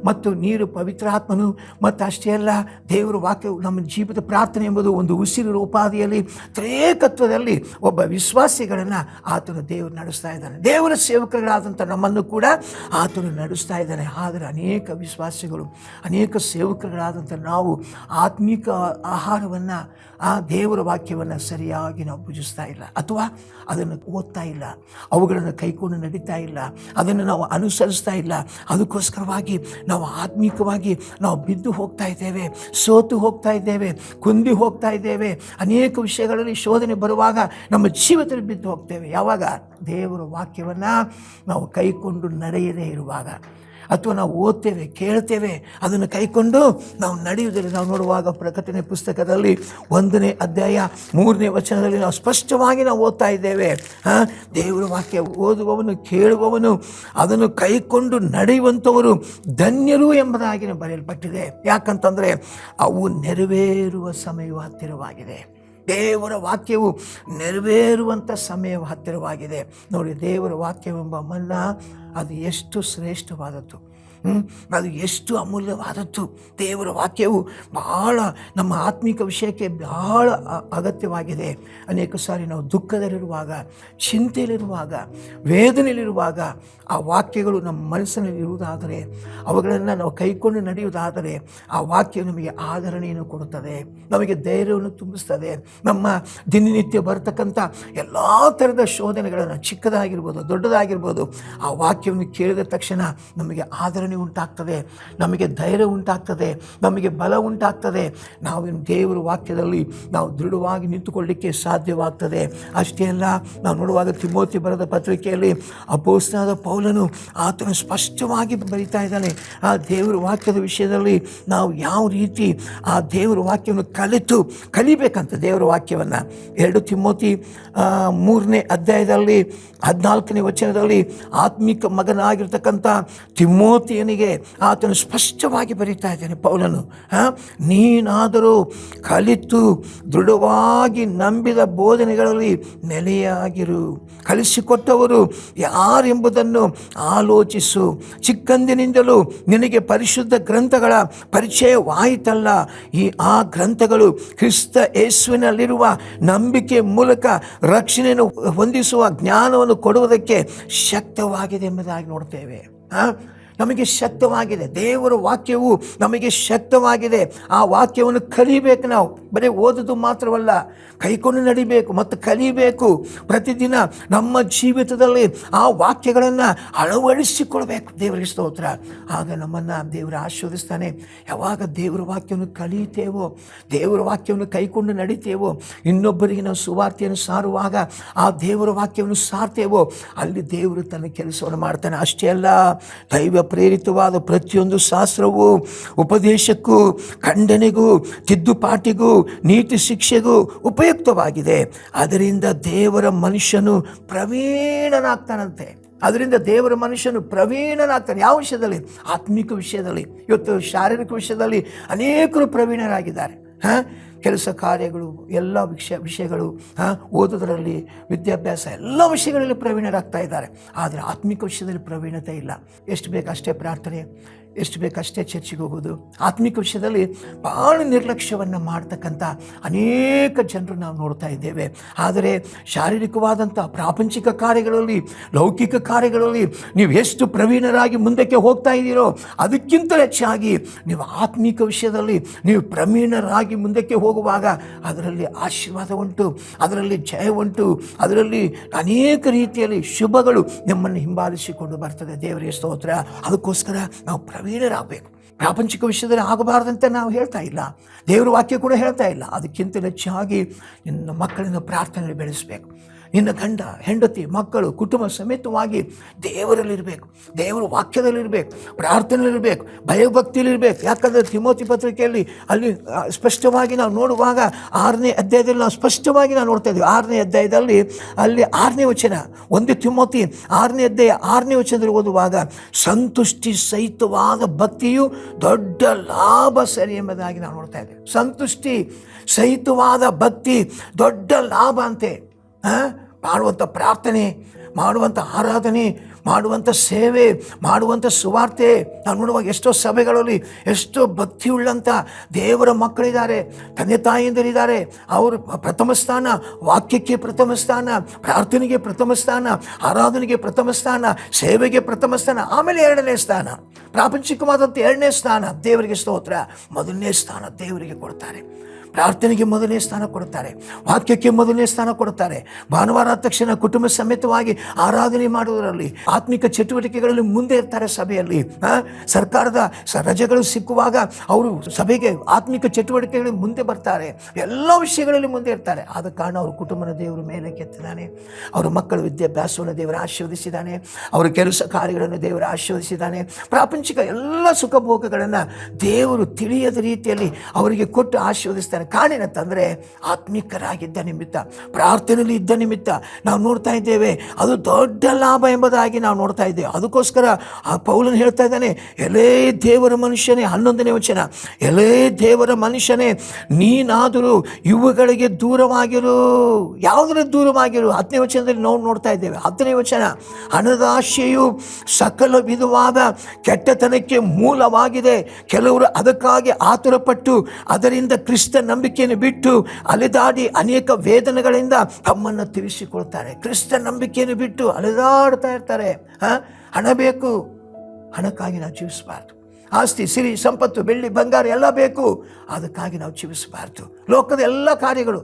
[SPEAKER 1] ಮತ್ತು ನೀರು ಪವಿತ್ರಾತ್ಮನು ಮತ್ತು ಅಷ್ಟೇ ಅಲ್ಲ, ದೇವರ ವಾಕ್ಯವು ನಮ್ಮ ಜೀವಿತ ಪ್ರಾರ್ಥನೆ ಎಂಬುದು ಒಂದು ಉಸಿರು ರೂಪಾದಿಯಲ್ಲಿ ತ್ರಯೇಕತ್ವದಲ್ಲಿ ಒಬ್ಬ ವಿಶ್ವಾಸಿಗಳನ್ನು ಆತನು ದೇವರು ನಡೆಸ್ತಾ ಇದ್ದಾನೆ. ದೇವರ ಸೇವಕರುಗಳಾದಂಥ ನಮ್ಮನ್ನು ಕೂಡ ಆತನು ನಡೆಸ್ತಾ ಇದ್ದಾನೆ. ಆದರೆ ಅನೇಕ ವಿಶ್ವಾಸಿಗಳು, ಅನೇಕ ಸೇವಕರುಗಳಾದಂಥ ನಾವು ಆತ್ಮಿಕ ಆಹಾರವನ್ನು, ಆ ದೇವರ ವಾಕ್ಯವನ್ನು ಸರಿಯಾಗಿ ನಾವು ಭುಜಿಸ್ತಾ ಇಲ್ಲ, ಅಥವಾ ಅದನ್ನು ಓದ್ತಾ ಇಲ್ಲ, ಅವುಗಳನ್ನು ಕೈಕೊಂಡು ನಡೀತಾ ಇಲ್ಲ, ಅದನ್ನು ನಾವು ಅನುಸರಿಸ್ತಾ ಇಲ್ಲ. ಅದಕ್ಕೋಸ್ಕರವಾಗಿ ನಾವು ಆತ್ಮಿಕವಾಗಿ ನಾವು ಬಿದ್ದು ಹೋಗ್ತಾ ಇದ್ದೇವೆ, ಸೋತು ಹೋಗ್ತಾ ಇದ್ದೇವೆ, ಕುಂದಿ ಹೋಗ್ತಾ ಇದ್ದೇವೆ. ಅನೇಕ ವಿಷಯಗಳಲ್ಲಿ ಶೋಧನೆ ಬರುವಾಗ ನಮ್ಮ ಜೀವಿತದಲ್ಲಿ ಬಿದ್ದು ಹೋಗ್ತೇವೆ. ಯಾವಾಗ? ದೇವರ ವಾಕ್ಯವನ್ನು ನಾವು ಕೈಕೊಂಡು ನಡೆಯದೇ ಇರುವಾಗ, ಅಥವಾ ನಾವು ಓದ್ತೇವೆ, ಕೇಳ್ತೇವೆ, ಅದನ್ನು ಕೈಕೊಂಡು ನಾವು ನಡೆಯುವುದಿಲ್ಲ. ನಾವು ನೋಡುವಾಗ ಪ್ರಕಟಣೆ ಪುಸ್ತಕದಲ್ಲಿ 1ನೇ ಅಧ್ಯಾಯ 3ನೇ ವಚನದಲ್ಲಿ ನಾವು ಸ್ಪಷ್ಟವಾಗಿ ನಾವು ಓದ್ತಾ ಇದ್ದೇವೆ, ದೇವರ ವಾಕ್ಯ ಓದುವವನು, ಕೇಳುವವನು, ಅದನ್ನು ಕೈಕೊಂಡು ನಡೆಯುವಂಥವರು ಧನ್ಯರು ಎಂಬುದಾಗಿ ಬರೆಯಲ್ಪಟ್ಟಿದೆ. ಯಾಕಂತಂದರೆ ಅವು ನೆರವೇರುವ ಸಮಯವು ಹತ್ತಿರವಾಗಿದೆ. ದೇವರ ವಾಕ್ಯವು ನೆರವೇರುವಂಥ ಸಮಯ ಹತ್ತಿರವಾಗಿದೆ. ನೋಡಿ, ದೇವರ ವಾಕ್ಯವೆಂಬ ಮನ್ನ ಅದು ಎಷ್ಟು ಶ್ರೇಷ್ಠವಾದದ್ದು, ಅದು ಎಷ್ಟು ಅಮೂಲ್ಯವಾದದ್ದು. ದೇವರ ವಾಕ್ಯವು ಬಹಳ ನಮ್ಮ ಆತ್ಮಿಕ ವಿಷಯಕ್ಕೆ ಬಹಳ ಅಗತ್ಯವಾಗಿದೆ. ಅನೇಕ ಸಾರಿ ನಾವು ದುಃಖದಲ್ಲಿರುವಾಗ, ಚಿಂತೆಯಲ್ಲಿರುವಾಗ, ವೇದನೆಯಲ್ಲಿರುವಾಗ ಆ ವಾಕ್ಯಗಳು ನಮ್ಮ ಮನಸ್ಸಿನಲ್ಲಿ ಇರುವುದಾದರೆ, ಅವುಗಳನ್ನು ನಾವು ಕೈಕೊಂಡು ನಡೆಯುವುದಾದರೆ, ಆ ವಾಕ್ಯ ನಮಗೆ ಆದರಣೆಯನ್ನು ಕೊಡುತ್ತದೆ, ನಮಗೆ ಧೈರ್ಯವನ್ನು ತುಂಬಿಸ್ತದೆ. ನಮ್ಮ ದಿನನಿತ್ಯ ಬರ್ತಕ್ಕಂಥ ಎಲ್ಲ ಥರದ ಶೋಧನೆಗಳನ್ನು, ಚಿಕ್ಕದಾಗಿರ್ಬೋದು ದೊಡ್ಡದಾಗಿರ್ಬೋದು, ಆ ವಾಕ್ಯವನ್ನು ಕೇಳಿದ ತಕ್ಷಣ ನಮಗೆ ಆದರಣೆ ಉಂಟಾಗ್ತದೆ, ನಮಗೆ ಧೈರ್ಯ ಉಂಟಾಗ್ತದೆ, ನಮಗೆ ಬಲ ಉಂಟಾಗ್ತದೆ. ನಾವು ದೇವರ ವಾಕ್ಯದಲ್ಲಿ ನಾವು ದೃಢವಾಗಿ ನಿಂತುಕೊಳ್ಳಲಿಕ್ಕೆ ಸಾಧ್ಯವಾಗ್ತದೆ. ಅಷ್ಟೇ ಅಲ್ಲ, ನಾವು ನೋಡುವಾಗ ತಿಮೋತಿ ಬರೆದ ಪತ್ರಿಕೆಯಲ್ಲಿ ಅಪೊಸ್ತಲನಾದ ಪೌಲನು ಆತನು ಸ್ಪಷ್ಟವಾಗಿ ಬರೀತಾ ಇದ್ದಾನೆ. ಆ ದೇವರ ವಾಕ್ಯದ ವಿಷಯದಲ್ಲಿ ನಾವು ಯಾವ ರೀತಿ ಆ ದೇವರ ವಾಕ್ಯವನ್ನು ಕಲಿಬೇಕಂತ. ದೇವರ ವಾಕ್ಯವನ್ನು 2 ತಿಮೋತಿ 3ನೇ ಅಧ್ಯಾಯದಲ್ಲಿ 14ನೇ ವಚನದಲ್ಲಿ ಆತ್ಮಿಕ ಮಗನಾಗಿರ್ತಕ್ಕಂಥ ತಿಮೋತಿಯನಿಗೆ ಆತನು ಸ್ಪಷ್ಟವಾಗಿ ಬರೀತಾ ಇದ್ದಾನೆ ಪೌಲನು. ನೀನಾದರೂ ಕಲಿತು ದೃಢವಾಗಿ ನಂಬಿದ ಬೋಧನೆಗಳಲ್ಲಿ ನೆಲೆಯಾಗಿರು, ಕಲಿಸಿಕೊಟ್ಟವರು ಯಾರೆಂಬುದನ್ನು ಆಲೋಚಿಸು. ಚಿಕ್ಕಂದಿನಿಂದಲೂ ನಿನಗೆ ಪರಿಶುದ್ಧ ಗ್ರಂಥಗಳ ಪರಿಚಯವಾಯಿತಲ್ಲ. ಆ ಗ್ರಂಥಗಳು ಕ್ರಿಸ್ತ ಯೇಸುವಿನಲ್ಲಿರುವ ನಂಬಿಕೆ ಮೂಲಕ ರಕ್ಷಣೆಯನ್ನು ಹೊಂದಿಸುವ ಜ್ಞಾನವನ್ನು ಕೊಡುವುದಕ್ಕೆ ಶಕ್ತವಾಗಿದೆ ಎಂಬುದಾಗಿ ನೋಡ್ತೇವೆ. ನಮಗೆ ಶಕ್ತವಾಗಿದೆ. ದೇವರ ವಾಕ್ಯವು ನಮಗೆ ಶಕ್ತವಾಗಿದೆ. ಆ ವಾಕ್ಯವನ್ನು ಕಲಿಬೇಕು. ನಾವು ಬರೀ ಓದೋದು ಮಾತ್ರವಲ್ಲ, ಕೈಕೊಂಡು ನಡಿಬೇಕು ಮತ್ತು ಕಲಿಬೇಕು. ಪ್ರತಿದಿನ ನಮ್ಮ ಜೀವಿತದಲ್ಲಿ ಆ ವಾಕ್ಯಗಳನ್ನು ಅಳವಡಿಸಿಕೊಳ್ಬೇಕು. ದೇವರಿಗೆ ಸ್ತೋತ್ರ. ಆಗ ನಮ್ಮನ್ನು ದೇವರು ಆಶೀರ್ವದಿಸ್ತಾನೆ. ಯಾವಾಗ ದೇವರ ವಾಕ್ಯವನ್ನು ಕಲಿತೇವೋ, ದೇವರ ವಾಕ್ಯವನ್ನು ಕೈಕೊಂಡು ನಡಿತೇವೋ, ಇನ್ನೊಬ್ಬರಿಗೆ ನಾವು ಸುವಾರ್ತೆಯನ್ನು ಸಾರುವಾಗ ಆ ದೇವರ ವಾಕ್ಯವನ್ನು ಸಾರ್ತೇವೋ, ಅಲ್ಲಿ ದೇವರು ತನ್ನ ಕೆಲಸವನ್ನು ಮಾಡ್ತಾನೆ. ಅಷ್ಟೇ ಅಲ್ಲ, ದೈವ ಪ್ರೇರಿತವಾದ ಪ್ರತಿಯೊಂದು ಶಾಸ್ತ್ರವು ಉಪದೇಶಕ್ಕೂ, ಖಂಡನೆಗೂ, ತಿದ್ದುಪಾಟಿಗೂ, ನೀತಿ ಶಿಕ್ಷೆಗೂ ಉಪಯುಕ್ತವಾಗಿದೆ. ಅದರಿಂದ ದೇವರ ಮನುಷ್ಯನು ಪ್ರವೀಣನಾಗ್ತಾನಂತೆ. ಅದರಿಂದ ದೇವರ ಮನುಷ್ಯನು ಪ್ರವೀಣನಾಗ್ತಾನೆ. ಯಾವ ವಿಷಯದಲ್ಲಿ? ಆತ್ಮಿಕ ವಿಷಯದಲ್ಲಿ. ಇವತ್ತು ಶಾರೀರಿಕ ವಿಷಯದಲ್ಲಿ ಅನೇಕರು ಪ್ರವೀಣರಾಗಿದ್ದಾರೆ. ಕೆಲಸ ಕಾರ್ಯಗಳು, ಎಲ್ಲ ವಿಷಯಗಳು, ಓದೋದರಲ್ಲಿ, ವಿದ್ಯಾಭ್ಯಾಸ, ಎಲ್ಲ ವಿಷಯಗಳಲ್ಲಿ ಪ್ರವೀಣರಾಗ್ತಾ ಇದ್ದಾರೆ. ಆದರೆ ಆತ್ಮಿಕ ವಿಷಯದಲ್ಲಿ ಪ್ರವೀಣತೆ ಇಲ್ಲ. ಎಷ್ಟು ಬೇಕಷ್ಟೇ ಪ್ರಾರ್ಥನೆ, ಎಷ್ಟು ಬೇಕಷ್ಟೇ ಚರ್ಚಿಗೆ ಹೋಗೋದು. ಆತ್ಮಿಕ ವಿಷಯದಲ್ಲಿ ಭಾಳ ನಿರ್ಲಕ್ಷ್ಯವನ್ನು ಮಾಡ್ತಕ್ಕಂಥ ಅನೇಕ ಜನರು ನಾವು ನೋಡ್ತಾ ಇದ್ದೇವೆ. ಆದರೆ ಶಾರೀರಿಕವಾದಂಥ ಪ್ರಾಪಂಚಿಕ ಕಾರ್ಯಗಳಲ್ಲಿ, ಲೌಕಿಕ ಕಾರ್ಯಗಳಲ್ಲಿ ನೀವು ಎಷ್ಟು ಪ್ರವೀಣರಾಗಿ ಮುಂದಕ್ಕೆ ಹೋಗ್ತಾ ಇದ್ದೀರೋ, ಅದಕ್ಕಿಂತ ಹೆಚ್ಚಾಗಿ ನೀವು ಆತ್ಮಿಕ ವಿಷಯದಲ್ಲಿ ನೀವು ಪ್ರವೀಣರಾಗಿ ಮುಂದಕ್ಕೆ ಹೋಗುವಾಗ ಅದರಲ್ಲಿ ಆಶೀರ್ವಾದ ಉಂಟು, ಅದರಲ್ಲಿ ಜಯ ಉಂಟು, ಅದರಲ್ಲಿ ಅನೇಕ ರೀತಿಯಲ್ಲಿ ಶುಭಗಳು ನಮ್ಮನ್ನು ಹಿಂಬಾಲಿಸಿಕೊಂಡು ಬರ್ತದೆ. ದೇವರಿಗೆ ಸ್ತೋತ್ರ. ಅದಕ್ಕೋಸ್ಕರ ನಾವು ಪ್ರವೀಣರಾಗಬೇಕು. ಪ್ರಾಪಂಚಿಕ ವಿಷಯದಲ್ಲಿ ಆಗಬಾರ್ದಂತೆ ನಾವು ಹೇಳ್ತಾ ಇಲ್ಲ, ದೇವರ ವಾಕ್ಯ ಕೂಡ ಹೇಳ್ತಾ ಇಲ್ಲ. ಅದಕ್ಕಿಂತ ಹೆಚ್ಚಾಗಿ ನಿನ್ನ ಮಕ್ಕಳನ್ನು ಪ್ರಾರ್ಥನೆಯಲ್ಲಿ ಬೆಳೆಸಬೇಕು. ನಿನ್ನ ಗಂಡ, ಹೆಂಡತಿ, ಮಕ್ಕಳು, ಕುಟುಂಬ ಸಮೇತವಾಗಿ ದೇವರಲ್ಲಿರಬೇಕು, ದೇವರ ವಾಕ್ಯದಲ್ಲಿರಬೇಕು, ಪ್ರಾರ್ಥನೆಯಲ್ಲಿರಬೇಕು, ಭಯಭಕ್ತಿಯಲ್ಲಿರಬೇಕು. ಯಾಕಂದರೆ ತಿಮೋತಿ ಪತ್ರಿಕೆಯಲ್ಲಿ ಅಲ್ಲಿ ಸ್ಪಷ್ಟವಾಗಿ ನಾವು ನೋಡುವಾಗ 6ನೇ ಅಧ್ಯಾಯದಲ್ಲಿ ನಾವು ಸ್ಪಷ್ಟವಾಗಿ ನಾವು ನೋಡ್ತಾ ಇದ್ದೀವಿ. 6ನೇ ಅಧ್ಯಾಯದಲ್ಲಿ ಅಲ್ಲಿ 6ನೇ ವಚನ, 1 ತಿಮೋತಿ 6ನೇ ಅಧ್ಯಾಯ 6ನೇ ವಚನದಲ್ಲಿ ಓದುವಾಗ, ಸಂತುಷ್ಟಿ ಸಹಿತವಾದ ಭಕ್ತಿಯು ದೊಡ್ಡ ಲಾಭ ಸರಿ ಎಂಬುದಾಗಿ ನಾವು ನೋಡ್ತಾ ಇದ್ದೇವೆ. ಸಂತುಷ್ಟಿ ಸಹಿತವಾದ ಭಕ್ತಿ ದೊಡ್ಡ ಲಾಭ ಅಂತೆ. ಮಾಡುವಂಥ ಪ್ರಾರ್ಥನೆ, ಮಾಡುವಂಥ ಆರಾಧನೆ, ಮಾಡುವಂಥ ಸೇವೆ, ಮಾಡುವಂಥ ಸುವಾರ್ತೆ ನಾವು ನೋಡುವಾಗ ಎಷ್ಟೋ ಸಭೆಗಳಲ್ಲಿ ಎಷ್ಟೋ ಭಕ್ತಿಯುಳ್ಳಂಥ ದೇವರ ಮಕ್ಕಳಿದ್ದಾರೆ, ತಂದೆ ತಾಯಿಯಂದರಿದ್ದಾರೆ. ಅವರು ಪ್ರಥಮ ಸ್ಥಾನ, ವಾಕ್ಯಕ್ಕೆ ಪ್ರಥಮ ಸ್ಥಾನ, ಪ್ರಾರ್ಥನೆಗೆ ಪ್ರಥಮ ಸ್ಥಾನ, ಆರಾಧನೆಗೆ ಪ್ರಥಮ ಸ್ಥಾನ, ಸೇವೆಗೆ ಪ್ರಥಮ ಸ್ಥಾನ, ಆಮೇಲೆ 2ನೇ ಸ್ಥಾನ, ಪ್ರಾಪಂಚಿಕವಾದಂಥ 2ನೇ ಸ್ಥಾನ. ದೇವರಿಗೆ ಸ್ತೋತ್ರ. 1ನೇ ಸ್ಥಾನ ದೇವರಿಗೆ ಕೊಡ್ತಾರೆ. ಪ್ರಾರ್ಥನೆಗೆ 1ನೇ ಸ್ಥಾನ ಕೊಡ್ತಾರೆ, ವಾಕ್ಯಕ್ಕೆ 1ನೇ ಸ್ಥಾನ ಕೊಡ್ತಾರೆ. ಭಾನುವಾರ ತಕ್ಷಣ ಕುಟುಂಬ ಸಮೇತವಾಗಿ ಆರಾಧನೆ ಮಾಡುವುದರಲ್ಲಿ, ಆತ್ಮಿಕ ಚಟುವಟಿಕೆಗಳಲ್ಲಿ ಮುಂದೆ ಇರ್ತಾರೆ. ಸಭೆಯಲ್ಲಿ ಸರ್ಕಾರದ ರಜೆಗಳು ಸಿಕ್ಕುವಾಗ ಅವರು ಸಭೆಗೆ ಆತ್ಮಿಕ ಚಟುವಟಿಕೆಗಳಲ್ಲಿ ಮುಂದೆ ಬರ್ತಾರೆ. ಎಲ್ಲ ವಿಷಯಗಳಲ್ಲಿ ಮುಂದೆ ಇರ್ತಾರೆ. ಆದ ಕಾರಣ ಅವರು ಕುಟುಂಬದ ದೇವರು ಮೇಲೆ ಕೆತ್ತಿದ್ದಾನೆ. ಅವರ ಮಕ್ಕಳ ವಿದ್ಯಾಭ್ಯಾಸವನ್ನು ದೇವರು ಆಶೀರ್ವದಿಸಿದ್ದಾನೆ. ಅವರ ಕೆಲಸ ಕಾರ್ಯಗಳನ್ನು ದೇವರು ಆಶೀರ್ವದಿಸಿದ್ದಾನೆ. ಪ್ರಾಪಂಚಿಕ ಎಲ್ಲ ಸುಖಭೋಗಗಳನ್ನು ದೇವರು ತಿಳಿಯದ ರೀತಿಯಲ್ಲಿ ಅವರಿಗೆ ಕೊಟ್ಟು ಆಶೀರ್ವದಿಸ್ತಾನೆ. ಕಾರಣೇನಂತಂದರೆ ಆತ್ಮಿಕರಾಗಿದ್ದ ನಿಮಿತ್ತ, ಪ್ರಾರ್ಥನೆಯಲ್ಲಿ ಇದ್ದ ನಿಮಿತ್ತ ನಾವು ನೋಡ್ತಾ ಇದ್ದೇವೆ. ಅದು ದೊಡ್ಡ ಲಾಭ ಎಂಬುದಾಗಿ ನಾವು ನೋಡ್ತಾ ಇದ್ದೇವೆ. ಅದಕ್ಕೋಸ್ಕರ ಆ ಪೌಲನು ಹೇಳ್ತಾ ಇದ್ದಾನೆ, ಎಲೇ ದೇವರ ಮನುಷ್ಯನೇ, 11ನೇ ವಚನ, ಎಲೇ ದೇವರ ಮನುಷ್ಯನೇ, ನೀನಾದರೂ ಇವುಗಳಿಗೆ ದೂರವಾಗಿರು. ಯಾವುದರ ದೂರವಾಗಿರು? 10ನೇ ವಚನದಲ್ಲಿ ನಾವು ನೋಡ್ತಾ ಇದ್ದೇವೆ. 10ನೇ ವಚನ, ಹಣದ ಆಶೆಯು ಸಕಲ ವಿಧವಾದ ಕೆಟ್ಟತನಕ್ಕೆ ಮೂಲವಾಗಿದೆ. ಕೆಲವರು ಅದಕ್ಕಾಗಿ ಆತುರಪಟ್ಟು ಅದರಿಂದ ಕ್ರಿಸ್ತ ನಂಬಿಕೆಯನ್ನು ಬಿಟ್ಟು ಅಲೆದಾಡಿ ಅನೇಕ ವೇದನೆಗಳಿಂದ ತಮ್ಮನ್ನು ತಿಳಿಸಿಕೊಳ್ತಾರೆ. ಕ್ರಿಸ್ತ ನಂಬಿಕೆಯನ್ನು ಬಿಟ್ಟು ಅಲೆದಾಡ್ತಾ ಇರ್ತಾರೆ. ಹಣ ಬೇಕು, ಹಣಕ್ಕಾಗಿ ನಾವು ಜೀವಿಸಬಾರ್ದು. ಆಸ್ತಿ, ಸಿರಿ, ಸಂಪತ್ತು, ಬೆಳ್ಳಿ, ಬಂಗಾರ ಎಲ್ಲ ಬೇಕು, ಅದಕ್ಕಾಗಿ ನಾವು ಜೀವಿಸಬಾರ್ದು. ಲೋಕದ ಎಲ್ಲ ಕಾರ್ಯಗಳು,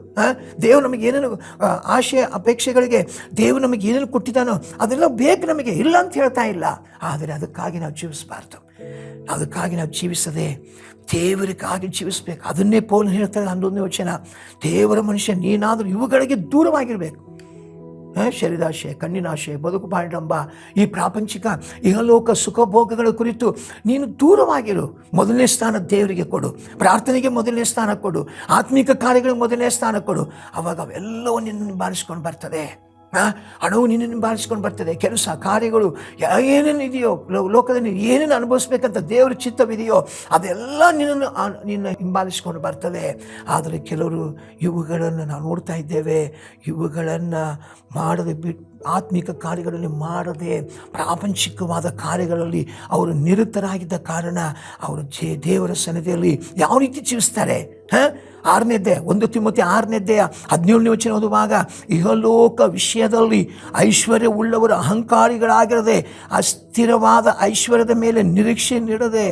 [SPEAKER 1] ದೇವರು ನಮಗೆ ಏನೇನು ಆಶೆ ಅಪೇಕ್ಷೆಗಳಿಗೆ ದೇವರು ನಮಗೆ ಏನೇನು ಕೊಟ್ಟಿದ್ದಾನೋ ಅದೆಲ್ಲ ಬೇಕು, ನಮಗೆ ಇಲ್ಲ ಅಂತ ಹೇಳ್ತಾ ಇಲ್ಲ. ಆದರೆ ಅದಕ್ಕಾಗಿ ನಾವು ಜೀವಿಸಬಾರ್ದು. ಅದಕ್ಕಾಗಿ ನಾವು ಜೀವಿಸದೆ ದೇವರಿಗಾಗಿ ಜೀವಿಸಬೇಕು. ಅದನ್ನೇ ಪೌಲನು ಹೇಳ್ತಾರೆ 11ನೇ ವಚನ, ದೇವರ ಮನುಷ್ಯ ನೀನಾದರೂ ಇವುಗಳಿಗೆ ದೂರವಾಗಿರಬೇಕು. ಶರೀರಾಶೆ, ಕಣ್ಣಿನಾಶೆ, ಬದುಕು ಬಾಳಂಬ, ಈ ಪ್ರಾಪಂಚಿಕ ಇಹಲೋಕ ಸುಖಭೋಗಗಳ ಕುರಿತು ನೀನು ದೂರವಾಗಿರು. 1ನೇ ಸ್ಥಾನ ದೇವರಿಗೆ ಕೊಡು, ಪ್ರಾರ್ಥನೆಗೆ 1ನೇ ಸ್ಥಾನ ಕೊಡು, ಆತ್ಮಿಕ ಕಾರ್ಯಗಳಿಗೆ 1ನೇ ಸ್ಥಾನ ಕೊಡು. ಅವಾಗ ಅವೆಲ್ಲವೂ ನಿನ್ನನ್ನು ಬಾರಿಸ್ಕೊಂಡು ಬರ್ತದೆ. ಹಣವು ನಿನ್ನನ್ನು ಬಾರಿಸ್ಕೊಂಡು ಬರ್ತದೆ. ಕೆಲಸ ಕಾರ್ಯಗಳು ಏನೇನು ಇದೆಯೋ ಲೋಕದಲ್ಲಿ ಏನೇನು ಅನುಭವಿಸ್ಬೇಕಂತ ದೇವರ ಚಿತ್ತವಿದೆಯೋ ಅದೆಲ್ಲ ನಿನ್ನ ಹಿಂಬಾಲಿಸ್ಕೊಂಡು ಬರ್ತದೆ. ಆದರೆ ಕೆಲವರು ಇವುಗಳನ್ನು ನಾವು ನೋಡ್ತಾ ಇದ್ದೇವೆ, ಇವುಗಳನ್ನು ಮಾಡದೆ ಬಿಟ್ಟು ಆತ್ಮಿಕ ಕಾರ್ಯಗಳಲ್ಲಿ ಮಾಡದೆ ಪ್ರಾಪಂಚಿಕವಾದ ಕಾರ್ಯಗಳಲ್ಲಿ ಅವರು ನಿರತರಾಗಿದ್ದ ಕಾರಣ ಅವರು ದೇವರ ಸನ್ನಿಧಿಯಲ್ಲಿ ಯಾವ ರೀತಿ ಜೀವಿಸ್ತಾರೆ? 6ನೇ ಅಧ್ಯಾಯ, 1 ತಿಮೋತಿ 6ನೇ ಅಧ್ಯಾಯ 17ನೇ ವಚನ ಓದುವಾಗ, ಇಹಲೋಕ ವಿಷಯದಲ್ಲಿ ಐಶ್ವರ್ಯವುಳ್ಳವರು ಅಹಂಕಾರಿಗಳಾಗಿರದೆ ಸ್ಥಿರವಾದ ಐಶ್ವರ್ಯದ ಮೇಲೆ ನಿರೀಕ್ಷೆ ನೀಡದೆ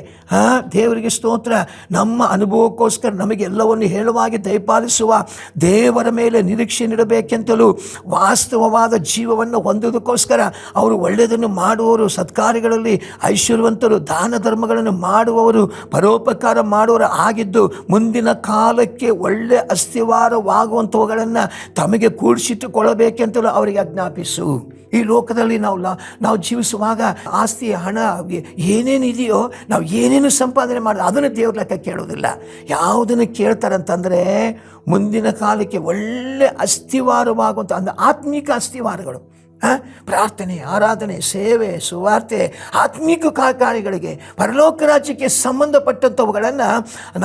[SPEAKER 1] ದೇವರಿಗೆ ಸ್ತೋತ್ರ, ನಮ್ಮ ಅನುಭವಕ್ಕೋಸ್ಕರ ನಮಗೆ ಎಲ್ಲವನ್ನು ಹೇಳುವಾಗಿ ದಯಪಾಲಿಸುವ ದೇವರ ಮೇಲೆ ನಿರೀಕ್ಷೆ ನೀಡಬೇಕೆಂತಲೂ, ವಾಸ್ತವವಾದ ಜೀವವನ್ನು ಹೊಂದುವುದಕ್ಕೋಸ್ಕರ ಅವರು ಒಳ್ಳೆಯದನ್ನು ಮಾಡುವವರು, ಸತ್ಕಾರ್ಯಗಳಲ್ಲಿ ಐಶ್ವರ್ಯವಂತರು, ದಾನ ಧರ್ಮಗಳನ್ನು ಮಾಡುವವರು, ಪರೋಪಕಾರ ಮಾಡುವವರು ಆಗಿದ್ದು ಮುಂದಿನ ಕಾಲಕ್ಕೆ ಒಳ್ಳೆ ಅಸ್ಥಿವಾರವಾಗುವಂಥವುಗಳನ್ನು ತಮಗೆ ಕೂಡಿಸಿಟ್ಟುಕೊಳ್ಳಬೇಕೆಂತಲೂ ಅವರಿಗೆ ಆಜ್ಞಾಪಿಸು. ಈ ಲೋಕದಲ್ಲಿ ನಾವು ಜೀವಿಸುವಾಗ ಆಸ್ತಿ, ಹಣ ಏನೇನಿದೆಯೋ, ನಾವು ಏನೇನು ಸಂಪಾದನೆ ಮಾಡೋದು ಅದನ್ನು ದೇವ್ರ ಲೆಕ್ಕ ಕೇಳೋದಿಲ್ಲ. ಯಾವುದನ್ನು ಕೇಳ್ತಾರಂತಂದರೆ ಮುಂದಿನ ಕಾಲಕ್ಕೆ ಒಳ್ಳೆ ಅಸ್ಥಿವಾರವಾಗುವಂಥ ಅಂದರೆ ಆತ್ಮಿಕ ಅಸ್ಥಿವಾರಗಳು, ಪ್ರಾರ್ಥನೆ, ಆರಾಧನೆ, ಸೇವೆ, ಸುವಾರ್ತೆ, ಆತ್ಮಿಕ ಕಾರ್ಯಗಳಿಗೆ, ಪರಲೋಕ ರಾಜ್ಯಕ್ಕೆ ಸಂಬಂಧಪಟ್ಟಂಥವುಗಳನ್ನು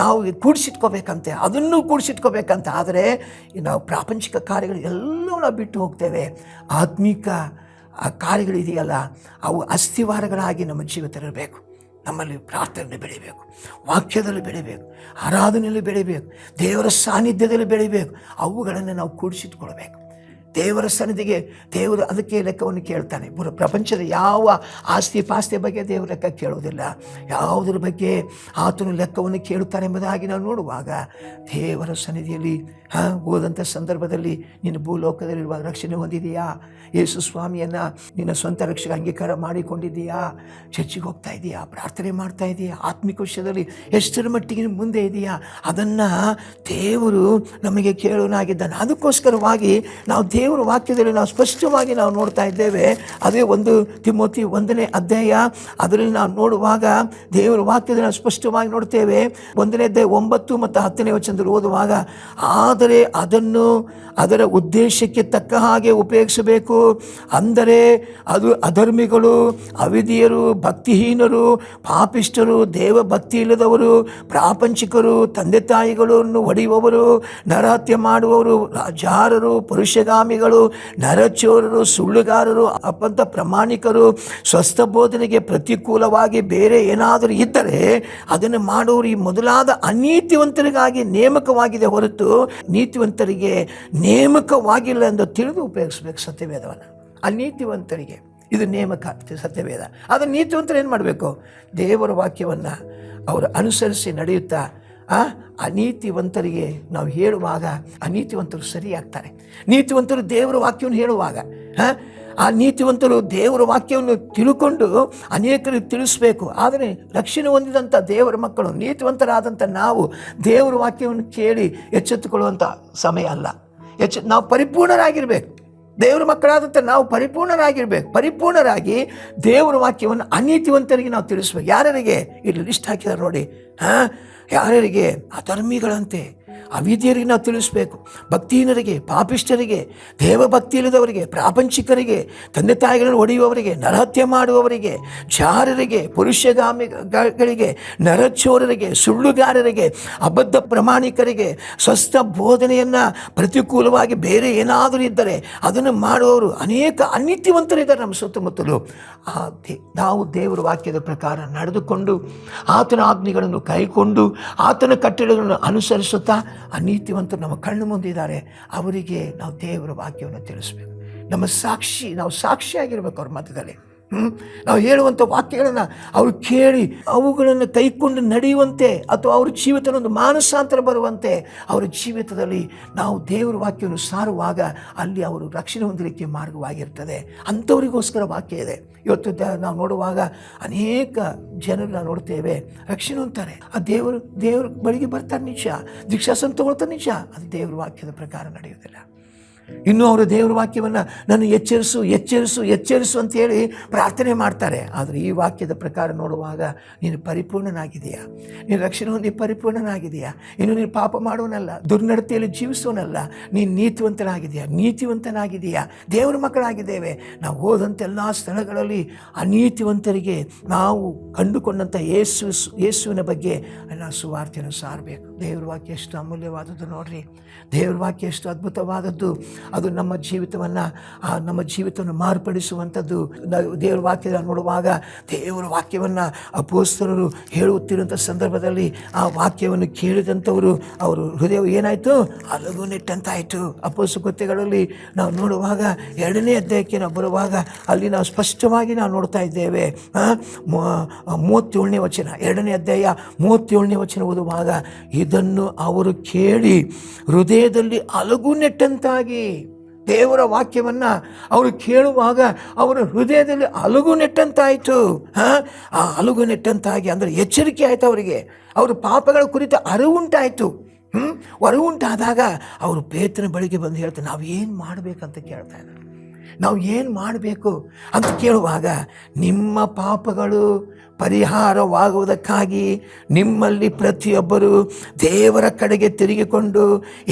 [SPEAKER 1] ನಾವು ಕೂಡಿಸಿಟ್ಕೋಬೇಕಂತೆ, ಅದನ್ನು ಕೂಡಿಸಿಟ್ಕೋಬೇಕಂತ. ಆದರೆ ನಾವು ಪ್ರಾಪಂಚಿಕ ಕಾರ್ಯಗಳು ಎಲ್ಲವೂ ನಾವು ಬಿಟ್ಟು ಹೋಗ್ತೇವೆ. ಆತ್ಮಿಕ ಕಾರ್ಯಗಳಿದೆಯಲ್ಲ, ಅವು ಅಸ್ಥಿವಾರಗಳಾಗಿ ನಮ್ಮ ಜೀವಿತವಿರಬೇಕು. ನಮ್ಮಲ್ಲಿ ಪ್ರಾರ್ಥನೆ ಬೆಳಿಬೇಕು, ವಾಕ್ಯದಲ್ಲಿ ಬೆಳಿಬೇಕು, ಆರಾಧನೆಯಲ್ಲಿ ಬೆಳಿಬೇಕು, ದೇವರ ಸಾನ್ನಿಧ್ಯದಲ್ಲಿ ಬೆಳಿಬೇಕು. ಅವುಗಳನ್ನು ನಾವು ಕೂಡಿಸಿಟ್ಕೊಳ್ಬೇಕು. ದೇವರ ಸನ್ನಿಧಿಗೆ ದೇವರು ಅದಕ್ಕೆ ಲೆಕ್ಕವನ್ನು ಕೇಳ್ತಾನೆ. ಪ್ರಪಂಚದ ಯಾವ ಆಸ್ತಿ ಪಾಸ್ತಿಯ ಬಗ್ಗೆ ದೇವರ ಲೆಕ್ಕ ಕೇಳೋದಿಲ್ಲ. ಯಾವುದರ ಬಗ್ಗೆ ಆತನು ಲೆಕ್ಕವನ್ನು ಕೇಳುತ್ತಾನೆ ಎಂಬುದಾಗಿ ನಾವು ನೋಡುವಾಗ, ದೇವರ ಸನ್ನಿಧಿಯಲ್ಲಿ ಹೋದಂಥ ಸಂದರ್ಭದಲ್ಲಿ ನೀನು ಭೂಲೋಕದಲ್ಲಿರುವಾಗ ರಕ್ಷಣೆ ಹೊಂದಿದೆಯಾ? ಯೇಸು ಸ್ವಾಮಿಯನ್ನು ನಿನ್ನ ಸ್ವಂತ ರಕ್ಷಕ ಅಂಗೀಕಾರ ಮಾಡಿಕೊಂಡಿದ್ದೀಯಾ? ಚರ್ಚಿಗೆ ಹೋಗ್ತಾ ಇದೆಯಾ? ಪ್ರಾರ್ಥನೆ ಮಾಡ್ತಾ ಇದೆಯಾ? ಆತ್ಮಿಕ ವಿಷಯದಲ್ಲಿ ಎಷ್ಟರ ಮಟ್ಟಿಗೆ ಮುಂದೆ ಇದೆಯಾ? ಅದನ್ನು ದೇವರು ನಮಗೆ ಕೇಳೋನಾಗಿದ್ದಾನೆ. ಅದಕ್ಕೋಸ್ಕರವಾಗಿ ನಾವು ದೇವರ ವಾಕ್ಯದಲ್ಲಿ ನಾವು ಸ್ಪಷ್ಟವಾಗಿ ನಾವು ನೋಡ್ತಾ ಇದ್ದೇವೆ. ಅದೇ 1 ತಿಮೋಥಿ 1ನೇ ಅಧ್ಯಾಯ, ಅದರಲ್ಲಿ ನಾವು ನೋಡುವಾಗ ದೇವರ ವಾಕ್ಯದಲ್ಲಿ ನಾವು ಸ್ಪಷ್ಟವಾಗಿ ನೋಡ್ತೇವೆ. 1ನೇ ಅಧ್ಯಾಯ 9 ಮತ್ತು 10ನೇ ವಚನದಲ್ಲಿ ಓದುವಾಗ, ಆದರೆ ಅದನ್ನು ಅದರ ಉದ್ದೇಶಕ್ಕೆ ತಕ್ಕ ಹಾಗೆ ಉಪಯೋಗಿಸಬೇಕು. ಅಂದರೆ ಅದು ಅಧರ್ಮಿಗಳು, ಅವಿಧಿಯರು, ಭಕ್ತಿಹೀನರು, ಪಾಪಿಷ್ಠರು, ದೇವ ಭಕ್ತಿ ಇಲ್ಲದವರು, ಪ್ರಾಪಂಚಿಕರು, ತಂದೆ ತಾಯಿಗಳನ್ನು ಹೊಡೆಯುವವರು, ನರಹತ್ಯೆ ಮಾಡುವವರು, ಜಾರರು, ಪುರುಷಗಾಮಿಗಳು, ನರಚೋರರು, ಸುಳ್ಳುಗಾರರು, ಅಪಂಥ ಪ್ರಮಾಣಿಕರು, ಸ್ವಸ್ಥ ಬೋಧನೆಗೆ ಪ್ರತಿಕೂಲವಾಗಿ ಬೇರೆ ಏನಾದರೂ ಇದ್ದರೆ ಅದನ್ನು ಮಾಡುವವರು ಈ ಮೊದಲಾದ ಅನೀತಿವಂತರಿಗಾಗಿ ನೇಮಕವಾಗಿದೆ ಹೊರತು ನೀತಿವಂತರಿಗೆ ನೇಮಕವಾಗಿಲ್ಲ ಎಂದು ತಿಳಿದು ಉಪಯೋಗಿಸಬೇಕು ಸತ್ಯವೇದವನ್ನು. ಅನೀತಿವಂತರಿಗೆ ಇದು ನೇಮಕ ಸತ್ಯವೇದ. ಆದರೆ ನೀತಿವಂತರು ಏನು ಮಾಡಬೇಕು? ದೇವರ ವಾಕ್ಯವನ್ನು ಅವರು ಅನುಸರಿಸಿ ನಡೆಯುತ್ತಾ ಅನೀತಿವಂತರಿಗೆ ನಾವು ಹೇಳುವಾಗ ಅನೀತಿವಂತರು ಸರಿಯಾಗ್ತಾರೆ. ನೀತಿವಂತರು ದೇವರ ವಾಕ್ಯವನ್ನು ಹೇಳುವಾಗ ಆ ನೀತಿವಂತರು ದೇವರ ವಾಕ್ಯವನ್ನು ತಿಳ್ಕೊಂಡು ಅನೇಕರಿಗೆ ತಿಳಿಸ್ಬೇಕು. ಆದರೆ ರಕ್ಷಣೆ ಹೊಂದಿದಂಥ ದೇವರ ಮಕ್ಕಳು, ನೀತಿವಂತರಾದಂಥ ನಾವು ದೇವರ ವಾಕ್ಯವನ್ನು ಕೇಳಿ ಎಚ್ಚೆತ್ತುಕೊಳ್ಳುವಂಥ ಸಮಯ ಅಲ್ಲ. ನಾವು ಪರಿಪೂರ್ಣರಾಗಿರ್ಬೇಕು. ದೇವರ ಮಕ್ಕಳಾದಂಥ ನಾವು ಪರಿಪೂರ್ಣರಾಗಿ ದೇವರ ವಾಕ್ಯವನ್ನು ಅನೀತಿವಂತರಿಗೆ ನಾವು ತಿಳಿಸ್ಬೇಕು. ಯಾರಿಗೆ ಇಲ್ಲಿ ಲಿಸ್ಟ್ ಹಾಕಿದ್ದಾರೆ ನೋಡಿ, ಯಾರಿಗೆ? ಅಧರ್ಮಿಗಳಂತೆ, ಅವಿಧಿಯರಿಗೆ ನಾವು ತಿಳಿಸ್ಬೇಕು, ಭಕ್ತಿಹೀನರಿಗೆ, ಪಾಪಿಷ್ಠರಿಗೆ, ದೇವಭಕ್ತಿ ಇಲ್ಲದವರಿಗೆ, ಪ್ರಾಪಂಚಿಕರಿಗೆ, ತಂದೆ ತಾಯಿಗಳನ್ನು ಹೊಡೆಯುವವರಿಗೆ, ನರಹತ್ಯೆ ಮಾಡುವವರಿಗೆ, ಜಾರರಿಗೆ, ಪುರುಷಗಾಮಿಗಳಿಗೆ, ನರಚೋರರಿಗೆ, ಸುಳ್ಳುಗಾರರಿಗೆ, ಅಬದ್ಧ ಪ್ರಮಾಣಿಕರಿಗೆ, ಸ್ವಸ್ಥ ಬೋಧನೆಯನ್ನು ಪ್ರತಿಕೂಲವಾಗಿ ಬೇರೆ ಏನಾದರೂ ಇದ್ದರೆ ಅದನ್ನು ಮಾಡುವವರು ಅನೇಕ ಅನೀತಿವಂತರಿದ್ದಾರೆ ನಮ್ಮ ಸುತ್ತಮುತ್ತಲು. ನಾವು ದೇವರ ವಾಕ್ಯದ ಪ್ರಕಾರ ನಡೆದುಕೊಂಡು ಆತನ ಆಜ್ಞೆಗಳನ್ನು ಕೈಕೊಂಡು ಆತನ ಕಟ್ಟಳೆಗಳನ್ನು ಅನುಸರಿಸುತ್ತಾ ಅನೀತಿವಂತರು ನಮ್ಮ ಕಣ್ಣು ಮುಂದಿದ್ದಾರೆ, ಅವರಿಗೆ ನಾವು ದೇವರ ವಾಕ್ಯವನ್ನು ತಿಳಿಸ್ಬೇಕು. ನಾವು ಸಾಕ್ಷಿಯಾಗಿರ್ಬೇಕು ಅವ್ರ ಮಧ್ಯದಲ್ಲಿ. ನಾವು ಹೇಳುವಂಥ ವಾಕ್ಯಗಳನ್ನು ಅವರು ಕೇಳಿ ಅವುಗಳನ್ನು ಕೈಕೊಂಡು ನಡೆಯುವಂತೆ, ಅಥವಾ ಅವ್ರ ಜೀವಿತದಲ್ಲಿ ಒಂದು ಮಾನಸಾಂತರ ಬರುವಂತೆ ಅವರ ಜೀವಿತದಲ್ಲಿ ನಾವು ದೇವರ ವಾಕ್ಯವನ್ನು ಸಾರುವಾಗ ಅಲ್ಲಿ ಅವರು ರಕ್ಷಣೆ ಹೊಂದಲಿಕ್ಕೆ ಮಾರ್ಗವಾಗಿರ್ತದೆ. ಅಂಥವರಿಗೋಸ್ಕರ ವಾಕ್ಯ ಇದೆ. ಇವತ್ತು ನಾವು ನೋಡುವಾಗ ಅನೇಕ ಜನರು ನಾವು ನೋಡ್ತೇವೆ ರಕ್ಷಣೆ ಹೊಂದ್ತಾರೆ, ಆ ದೇವ್ರ ಬಳಿಗೆ ಬರ್ತಾರೆ ನಿಜ, ದೀಕ್ಷಾಸನ ತಗೊಳ್ತಾರೆ ನಿಜ, ಅದು ದೇವರ ವಾಕ್ಯದ ಪ್ರಕಾರ ನಡೆಯುವುದಿಲ್ಲ. ಇನ್ನೂ ಅವರು ದೇವರ ವಾಕ್ಯವನ್ನು ನಾನು ಎಚ್ಚರಿಸು ಅಂತೇಳಿ ಪ್ರಾರ್ಥನೆ ಮಾಡ್ತಾರೆ. ಆದರೆ ಈ ವಾಕ್ಯದ ಪ್ರಕಾರ ನೋಡುವಾಗ ನೀನು ಪರಿಪೂರ್ಣನಾಗಿದೆಯಾ? ನೀನು ರಕ್ಷಣೆ ಹೊಂದಿ ಪರಿಪೂರ್ಣನಾಗಿದೆಯಾ? ಇನ್ನು ನೀನು ಪಾಪ ಮಾಡುವನಲ್ಲ, ದುರ್ನಡತೆಯಲ್ಲಿ ಜೀವಿಸುವನಲ್ಲ, ನೀನು ನೀತಿವಂತನಾಗಿದೆಯಾ? ದೇವರ ಮಕ್ಕಳಾಗಿದ್ದೇವೆ. ನಾವು ಹೋದಂತೆಲ್ಲ ಸ್ಥಳಗಳಲ್ಲಿ ಅನೀತಿವಂತರಿಗೆ ನಾವು ಕಂಡುಕೊಂಡಂಥ ಯೇಸುವಿನ ಬಗ್ಗೆ ನಾವು ಸುವಾರ್ತೆಯನ್ನು ಸಾರಬೇಕು. ದೇವರ ವಾಕ್ಯ ಎಷ್ಟು ಅಮೂಲ್ಯವಾದದ್ದು ನೋಡ್ರಿ, ದೇವರ ವಾಕ್ಯ ಎಷ್ಟು ಅದ್ಭುತವಾದದ್ದು. ಅದು ನಮ್ಮ ಜೀವಿತವನ್ನು ಮಾರ್ಪಡಿಸುವಂಥದ್ದು. ದೇವರ ವಾಕ್ಯ ನೋಡುವಾಗ ದೇವರ ವಾಕ್ಯವನ್ನು ಅಪೊಸ್ತಲರು ಹೇಳುತ್ತಿರುವಂಥ ಸಂದರ್ಭದಲ್ಲಿ ಆ ವಾಕ್ಯವನ್ನು ಕೇಳಿದಂಥವರು ಅವರು ಹೃದಯ ಏನಾಯಿತು, ಅಲಗುನೆಟ್ಟಂತಾಯಿತು. ಅಪೊಸ್ತಲ ಕೃತ್ಯಗಳಲ್ಲಿ ನಾವು ನೋಡುವಾಗ 2ನೇ ಅಧ್ಯಾಯಕ್ಕೆ ನಾವು ಬರುವಾಗ ಅಲ್ಲಿ ನಾವು ಸ್ಪಷ್ಟವಾಗಿ ನಾವು ನೋಡ್ತಾ ಇದ್ದೇವೆ. 37ನೇ ವಚನ, 2ನೇ ಅಧ್ಯಾಯ 37ನೇ ವಚನ ಓದುವಾಗ, ಇದನ್ನು ಅವರು ಕೇಳಿ ಹೃದಯದಲ್ಲಿ ಅಲಗುನೆಟ್ಟಂತಾಗಿ, ದೇವರ ವಾಕ್ಯವನ್ನು ಅವರು ಕೇಳುವಾಗ ಅವರ ಹೃದಯದಲ್ಲಿ ಅಲಗುನೆಟ್ಟಂತಾಯಿತು. ಆ ಅಲಗುನೆಟ್ಟಂತಾಗಿ ಅಂದರೆ ಎಚ್ಚರಿಕೆ ಆಯಿತು ಅವರಿಗೆ, ಅವರ ಪಾಪಗಳ ಕುರಿತು ಅರಿವುಂಟಾಯಿತು. ಅರಿವುಂಟಾದಾಗ ಅವರು ಪೇತ್ರನ ಬಳಿಗೆ ಬಂದು ಹೇಳ್ತಾರೆ, ನಾವು ಏನು ಮಾಡಬೇಕಂತ ಕೇಳ್ತಾ ಇದ್ದಾರೆ. ನಾವು ಏನು ಮಾಡಬೇಕು ಅಂತ ಕೇಳುವಾಗ, ನಿಮ್ಮ ಪಾಪಗಳು ಪರಿಹಾರವಾಗುವುದಕ್ಕಾಗಿ ನಿಮ್ಮಲ್ಲಿ ಪ್ರತಿಯೊಬ್ಬರು ದೇವರ ಕಡೆಗೆ ತಿರುಗಿಕೊಂಡು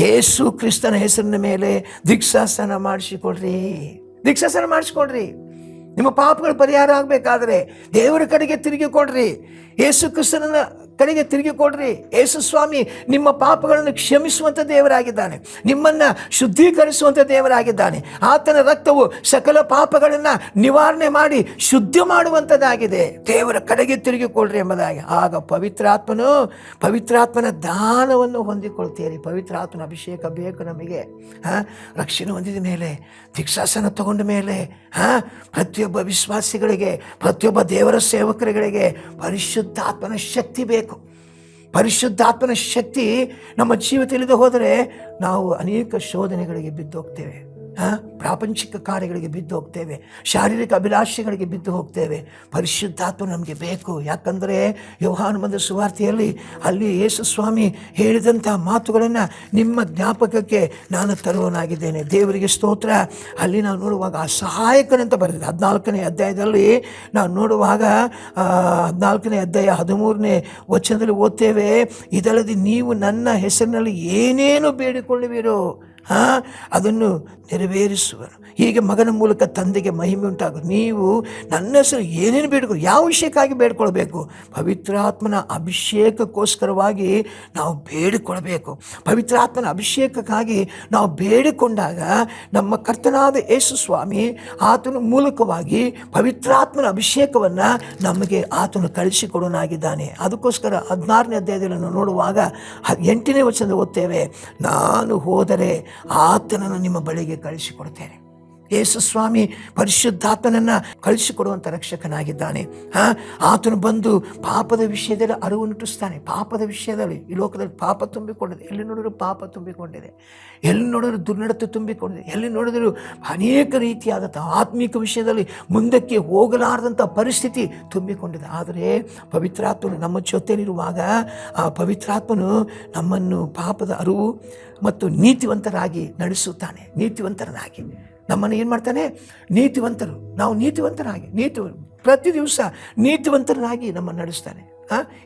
[SPEAKER 1] ಯೇಸು ಕ್ರಿಸ್ತನ ಹೆಸರಿನ ಮೇಲೆ ದೀಕ್ಷಾಸ್ನಾನ ಮಾಡಿಸಿಕೊಡ್ರಿ. ನಿಮ್ಮ ಪಾಪಗಳು ಪರಿಹಾರ ಆಗಬೇಕಾದ್ರೆ ದೇವರ ಕಡೆಗೆ ತಿರುಗಿಕೊಡ್ರಿ, ಯೇಸು ಕ್ರಿಸ್ತನ ಕಡೆಗೆ ತಿರುಗಿಕೊಡ್ರಿ. ಯೇಸು ಸ್ವಾಮಿ ನಿಮ್ಮ ಪಾಪಗಳನ್ನು ಕ್ಷಮಿಸುವಂಥ ದೇವರಾಗಿದ್ದಾನೆ, ನಿಮ್ಮನ್ನು ಶುದ್ಧೀಕರಿಸುವಂಥ ದೇವರಾಗಿದ್ದಾನೆ. ಆತನ ರಕ್ತವು ಸಕಲ ಪಾಪಗಳನ್ನು ನಿವಾರಣೆ ಮಾಡಿ ಶುದ್ಧ ಮಾಡುವಂಥದ್ದಾಗಿದೆ. ದೇವರ ಕಡೆಗೆ ತಿರುಗಿಕೊಡ್ರಿ ಎಂಬುದಾಗಿ. ಆಗ ಪವಿತ್ರಾತ್ಮನ ದಾನವನ್ನು ಹೊಂದಿಕೊಳ್ತೀರಿ. ಪವಿತ್ರಾತ್ಮನ ಅಭಿಷೇಕ ಬೇಕು ನಮಗೆ. ರಕ್ಷಣೆ ಹೊಂದಿದ ಮೇಲೆ, ದೀಕ್ಷಾಸನ ತಗೊಂಡ ಮೇಲೆ ಪ್ರತಿಯೊಬ್ಬ ವಿಶ್ವಾಸಿಗಳಿಗೆ, ಪ್ರತಿಯೊಬ್ಬ ದೇವರ ಸೇವಕರುಗಳಿಗೆ ಪರಿಶುದ್ಧಾತ್ಮನ ಶಕ್ತಿ ಬೇಕು. ಪರಿಶುದ್ಧಾತ್ಮನ ಶಕ್ತಿ ನಮ್ಮ ಜೀವಿತದಲ್ಲಿದೆ ಹೋದರೆ ನಾವು ಅನೇಕ ಶೋಧನೆಗಳಿಗೆ ಬಿದ್ದು ಹೋಗ್ತೇವೆ, ಪ್ರಾಪಂಚಿಕ ಕಾರ್ಯಗಳಿಗೆ ಬಿದ್ದು ಹೋಗ್ತೇವೆ, ಶಾರೀರಿಕ ಅಭಿಲಾಷೆಗಳಿಗೆ ಬಿದ್ದು ಹೋಗ್ತೇವೆ. ಪರಿಶುದ್ಧಾತ್ಮ ನಮಗೆ ಬೇಕು. ಯಾಕಂದರೆ ಯೋಹಾನ ಬಂದ ಸುವಾರ್ತೆಯಲ್ಲಿ ಅಲ್ಲಿ ಯೇಸು ಸ್ವಾಮಿ ಹೇಳಿದಂಥ ಮಾತುಗಳನ್ನು ನಿಮ್ಮ ಜ್ಞಾಪಕಕ್ಕೆ ನಾನು ತರುವನಾಗಿದ್ದೇನೆ. ದೇವರಿಗೆ ಸ್ತೋತ್ರ. ಅಲ್ಲಿ ನಾವು ನೋಡುವಾಗ ಆ ಸಹಾಯಕನಂತ ಬರೆದಿದೆ. 14ನೇ ಅಧ್ಯಾಯದಲ್ಲಿ ನಾವು ನೋಡುವಾಗ 14ನೇ ಅಧ್ಯಾಯ 13ನೇ ವಚನದಲ್ಲಿ ಓದ್ತೇವೆ, ಇದಲ್ಲದೆ ನೀವು ನನ್ನ ಹೆಸರಿನಲ್ಲಿ ಏನೇನು ಬೇಡಿಕೊಳ್ಳುವಿರೋ ಅದನ್ನು ನೆರವೇರಿಸುವರು. ಹೀಗೆ ಮಗನ ಮೂಲಕ ತಂದೆಗೆ ಮಹಿಮೆ ಉಂಟಾಗೋದು. ನೀವು ನನ್ನ ಹೆಸರು ಏನೇನು ಬೇಡ್ಕೊ, ಯಾವ ವಿಷಯಕ್ಕಾಗಿ ಬೇಡ್ಕೊಳ್ಬೇಕು? ಪವಿತ್ರಾತ್ಮನ ಅಭಿಷೇಕಕ್ಕೋಸ್ಕರವಾಗಿ ನಾವು ಬೇಡಿಕೊಳ್ಬೇಕು. ಪವಿತ್ರಾತ್ಮನ ಅಭಿಷೇಕಕ್ಕಾಗಿ ನಾವು ಬೇಡಿಕೊಂಡಾಗ ನಮ್ಮ ಕರ್ತನಾದ ಯೇಸು ಸ್ವಾಮಿ ಆತನ ಮೂಲಕವಾಗಿ ಪವಿತ್ರಾತ್ಮನ ಅಭಿಷೇಕವನ್ನು ನಮಗೆ ಆತನು ಕಳಿಸಿಕೊಡೋನಾಗಿದ್ದಾನೆ. ಅದಕ್ಕೋಸ್ಕರ 16ನೇ ಅಧ್ಯಾಯದಲ್ಲಿ ನಾವು ನೋಡುವಾಗ 8ನೇ ವಚನದಲ್ಲಿ ಓದ್ತೇವೆ, ನಾನು ಹೋದರೆ ಆತನನ್ನು ನಿಮ್ಮ ಬಳಿಗೆ ಕಳಿಸಿಕೊಡ್ತೇನೆ. ಯೇಸು ಸ್ವಾಮಿ ಪರಿಶುದ್ಧಾತ್ಮನನ್ನು ಕಳಿಸಿಕೊಡುವಂಥ ರಕ್ಷಕನಾಗಿದ್ದಾನೆ. ಆತನು ಬಂದು ಪಾಪದ ವಿಷಯದಲ್ಲಿ ಅರಿವು ಹುಟ್ಟಿಸ್ತಾನೆ. ಪಾಪದ ವಿಷಯದಲ್ಲಿ ಈ ಲೋಕದಲ್ಲಿ ಪಾಪ ತುಂಬಿಕೊಂಡಿದೆ, ಎಲ್ಲಿ ನೋಡಿದ್ರು ಪಾಪ ತುಂಬಿಕೊಂಡಿದೆ, ಎಲ್ಲಿ ನೋಡಿದ್ರು ದುರ್ನಡತೆ ತುಂಬಿಕೊಂಡಿದೆ, ಎಲ್ಲಿ ನೋಡಿದ್ರು ಅನೇಕ ರೀತಿಯಾದಂಥ ಆತ್ಮಿಕ ವಿಷಯದಲ್ಲಿ ಮುಂದಕ್ಕೆ ಹೋಗಲಾರದಂಥ ಪರಿಸ್ಥಿತಿ ತುಂಬಿಕೊಂಡಿದೆ. ಆದರೆ ಪವಿತ್ರಾತ್ಮನು ನಮ್ಮ ಜೊತೆಯಲ್ಲಿರುವಾಗ ಆ ಪವಿತ್ರಾತ್ಮನು ನಮ್ಮನ್ನು ಪಾಪದ ಅರಿವು ಮತ್ತು ನೀತಿವಂತರಾಗಿ ನಡೆಸುತ್ತಾನೆ. ನೀತಿವಂತರನಾಗಿ ನಮ್ಮನ್ನು ಏನು ಮಾಡ್ತಾನೆ? ನಾವು ನೀತಿವಂತರಾಗಿ ಪ್ರತಿ ದಿವಸ ನೀತಿವಂತರನಾಗಿ ನಮ್ಮನ್ನು ನಡೆಸ್ತಾನೆ.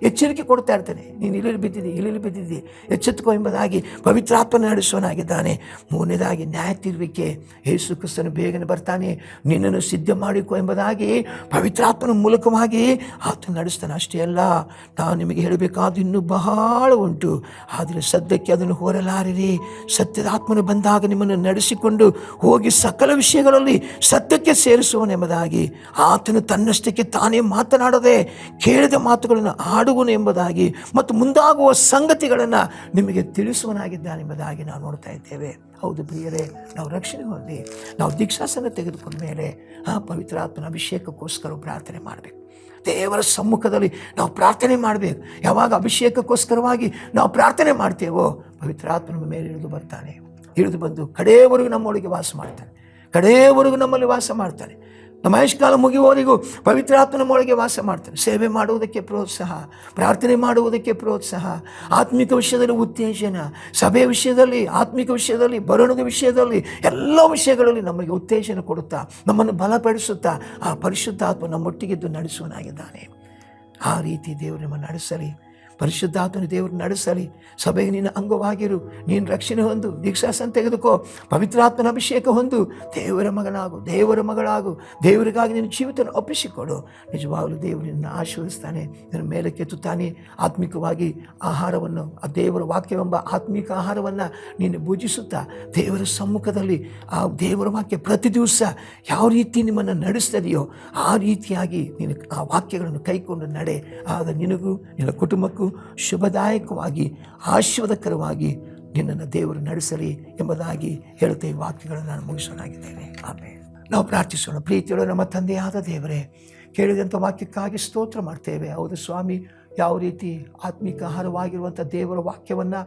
[SPEAKER 1] ಎಚ್ಚರಿಕೆ ಕೊಡ್ತಾ ಇರ್ತಾನೆ, ನೀನು ಇಲ್ಲಿ ಬಿದ್ದಿದ್ದಿ ಎಚ್ಚೆತ್ತುಕೋ ಎಂಬುದಾಗಿ ಪವಿತ್ರಾತ್ಮನ ನಡೆಸುವನಾಗಿದ್ದಾನೆ. 3ನೇದಾಗಿ ನ್ಯಾಯ ತೀರ್ವಿಕೆ. ಯೇಸು ಕ್ರಿಸ್ತನು ಬೇಗನೆ ಬರ್ತಾನೆ, ನಿನ್ನನ್ನು ಸಿದ್ಧ ಮಾಡಿಕೊ ಎಂಬುದಾಗಿ ಪವಿತ್ರಾತ್ಮನ ಮೂಲಕವಾಗಿ ಆತನು ನಡೆಸ್ತಾನೆ. ಅಷ್ಟೇ ಅಲ್ಲ, ನಾನು ನಿಮಗೆ ಹೇಳಬೇಕಾದ ಇನ್ನೂ ಬಹಳ ಉಂಟು, ಆದರೆ ಸದ್ಯಕ್ಕೆ ಅದನ್ನು ಹೊರಲಾರಿರಿ. ಸತ್ಯದ ಆತ್ಮನು ಬಂದಾಗ ನಿಮ್ಮನ್ನು ನಡೆಸಿಕೊಂಡು ಹೋಗಿ ಸಕಲ ವಿಷಯಗಳಲ್ಲಿ ಸತ್ಯಕ್ಕೆ ಸೇರಿಸುವನೆಂಬುದಾಗಿ ಆತನು ತನ್ನಷ್ಟಕ್ಕೆ ತಾನೇ ಮಾತನಾಡದೆ ಕೇಳಿದ ಮಾತುಗಳನ್ನು ಆಡುವನು ಎಂಬುದಾಗಿ ಮತ್ತು ಮುಂದಾಗುವ ಸಂಗತಿಗಳನ್ನು ನಿಮಗೆ ತಿಳಿಸುವನಾಗಿದ್ದಾನೆಂಬುದಾಗಿ ನಾವು ನೋಡ್ತಾ ಇದ್ದೇವೆ. ಹೌದು ಪ್ರಿಯರೇ, ನಾವು ರಕ್ಷಣೆ ಹೊಂದಿ ನಾವು ದೀಕ್ಷಾಸನ ತೆಗೆದುಕೊಂಡ ಮೇಲೆ ಪವಿತ್ರಾತ್ಮನ ಅಭಿಷೇಕಕ್ಕೋಸ್ಕರ ಪ್ರಾರ್ಥನೆ ಮಾಡಬೇಕು. ದೇವರ ಸಮ್ಮುಖದಲ್ಲಿ ನಾವು ಪ್ರಾರ್ಥನೆ ಮಾಡಬೇಕು. ಯಾವಾಗ ಅಭಿಷೇಕಕ್ಕೋಸ್ಕರವಾಗಿ ನಾವು ಪ್ರಾರ್ಥನೆ ಮಾಡ್ತೇವೋ ಪವಿತ್ರಾತ್ಮನ ಮೇಲೆ ಇಳಿದು ಬಂದು ಕಡೆಯವರೆಗೂ ನಮ್ಮೊಳಗೆ ವಾಸ ಮಾಡ್ತಾನೆ. ನಮ್ಮಲ್ಲಿ ವಾಸ ಮಾಡ್ತಾನೆ. ನಮ್ಮ ಆಯುಷ್ಕಾಲ ಮುಗಿಯುವವರೆಗೂ ಪವಿತ್ರಾತ್ಮನ ಒಳಗೆ ವಾಸ ಮಾಡ್ತಾನೆ. ಸೇವೆ ಮಾಡುವುದಕ್ಕೆ ಪ್ರೋತ್ಸಾಹ, ಪ್ರಾರ್ಥನೆ ಮಾಡುವುದಕ್ಕೆ ಪ್ರೋತ್ಸಾಹ, ಆತ್ಮಿಕ ವಿಷಯದಲ್ಲಿ ಉತ್ತೇಜನ, ಸಭೆ ವಿಷಯದಲ್ಲಿ, ಆತ್ಮಿಕ ವಿಷಯದಲ್ಲಿ, ಬರಣದ ವಿಷಯದಲ್ಲಿ, ಎಲ್ಲ ವಿಷಯಗಳಲ್ಲಿ ನಮಗೆ ಉತ್ತೇಜನ ಕೊಡುತ್ತಾ ನಮ್ಮನ್ನು ಬಲಪಡಿಸುತ್ತಾ ಆ ಪರಿಶುದ್ಧಾತ್ಮ ನಮ್ಮೊಟ್ಟಿಗಿದ್ದು ನಡೆಸುವನಾಗಿದ್ದಾನೆ. ಆ ರೀತಿ ದೇವರು ನಮ್ಮನ್ನು ನಡೆಸಲಿ. ಪರಿಶುದ್ಧಾತ್ಮನ ದೇವರು ನಡೆಸಲಿ. ಸಭೆಗೆ ನೀನು ಅಂಗವಾಗಿರು, ನೀನು ರಕ್ಷಣೆ ಹೊಂದು, ದೀಕ್ಷಾಸನ ತೆಗೆದುಕೋ, ಪವಿತ್ರಾತ್ಮನ ಅಭಿಷೇಕ ಹೊಂದು, ದೇವರ ಮಗನಾಗು, ದೇವರ ಮಗಳಾಗು. ದೇವರಿಗಾಗಿ ನಿನ್ನ ಜೀವಿತವನ್ನು ಒಪ್ಪಿಸಿಕೊಡು. ನಿಜವಾಗಲೂ ದೇವರು ನಿನ್ನ ಆಶೀರ್ವದಿಸ್ತಾನೆ, ನಿನ್ನ ಮೇಲೆ ಕೆತ್ತುತ್ತಾನೆ. ಆತ್ಮಿಕವಾಗಿ ಆಹಾರವನ್ನು, ಆ ದೇವರ ವಾಕ್ಯವೆಂಬ ಆತ್ಮಿಕ ಆಹಾರವನ್ನು ನೀನು ಭುಜಿಸುತ್ತಾ ದೇವರ ಸಮ್ಮುಖದಲ್ಲಿ ಆ ದೇವರ ವಾಕ್ಯ ಪ್ರತಿ ದಿವಸ ಯಾವ ರೀತಿ ನಿಮ್ಮನ್ನು ನಡೆಸ್ತದೆಯೋ ಆ ರೀತಿಯಾಗಿ ನೀನು ಆ ವಾಕ್ಯಗಳನ್ನು ಕೈಕೊಂಡು ನಡೆ. ಆಗ ನಿನಗೂ ನಿನ್ನ ಕುಟುಂಬಕ್ಕೂ ಶುಭದಾಯಕವಾಗಿ ಆಶೀರ್ವಾದಕರವಾಗಿ ನಿನ್ನನ್ನು ದೇವರು ನಡೆಸಲಿ ಎಂಬುದಾಗಿ ಹೇಳುತ್ತೆ. ಈ ವಾಕ್ಯಗಳನ್ನು ನಾನು ಮುಗಿಸೋನಾಗಿದ್ದೇನೆ. ಆಮೇಲೆ ನಾವು ಪ್ರಾರ್ಥಿಸೋಣ. ಪ್ರೀತಿಯೊಳ ನಮ್ಮ ತಂದೆಯಾದ ದೇವರೇ, ಕೇಳಿದಂಥ ವಾಕ್ಯಕ್ಕಾಗಿ ಸ್ತೋತ್ರ ಮಾಡ್ತೇವೆ. ಹೌದು ಸ್ವಾಮಿ, ಯಾವ ರೀತಿ ಆತ್ಮಿಕ ಆಹಾರವಾಗಿರುವಂಥ ದೇವರ ವಾಕ್ಯವನ್ನು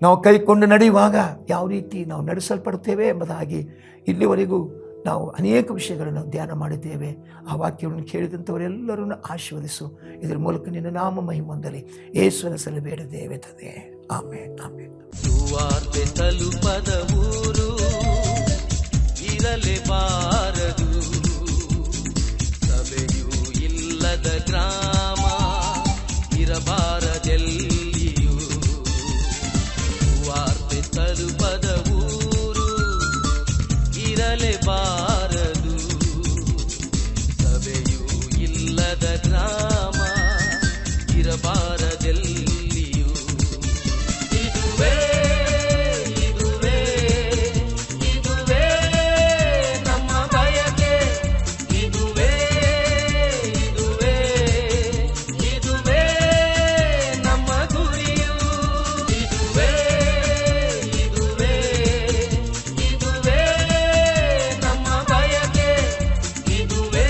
[SPEAKER 1] ನಾವು ಕೈಕೊಂಡು ನಡೆಯುವಾಗ ಯಾವ ರೀತಿ ನಾವು ನಡೆಸಲ್ಪಡುತ್ತೇವೆ ಎಂಬುದಾಗಿ ಇಲ್ಲಿವರೆಗೂ ನಾವು ಅನೇಕ ವಿಷಯಗಳನ್ನು ಧ್ಯಾನ ಮಾಡಿದ್ದೇವೆ. ಆ ವಾಕ್ಯವನ್ನು ಕೇಳಿದಂಥವರೆಲ್ಲರನ್ನು ಆಶೀರ್ವದಿಸು. ಇದರ ಮೂಲಕ ನಿನ್ನ ನಾಮ ಮಹಿಮೆ ಹೊಂದಲಿ. ಯೇಸುವಿನ ಹೆಸರಲ್ಲಿ ಬೇಡಿದ್ದೇವೆ ತಂದೆ, ಆಮೆನ್, ಆಮೆನ್.
[SPEAKER 2] ಸುವಾರ್ತೆ ತಲುಪದ ಊರು ಇರಲೇಬಾರದು, ಸಭೆಯೂ ಇಲ್ಲದ ಗ್ರಾಮ ಇರಬಾರದೆಲ್ಲಿಯೂ. ಸುವಾರ್ತೆ ತಲುಪದ ಊರು ಇರಲೇಬಾರದು, ಸಭೆಯೂ ಇಲ್ಲದ ಗ್ರಾಮ ಇರಬಾರದೆಲ್ಲಿಯೂ. ಇದುವೇ ಇದುವೇ ಇದುವೇ ನಮ್ಮ ಬಯಕೆ, ಇದುವೇ ಇದುವೇ ಇದುವೇ ನಮ್ಮ ಗುರಿಯು. ಇದುವೇ ಇದುವೇ ಇದುವೇ ನಮ್ಮ ಬಯಕೆ, ಇದುವೇ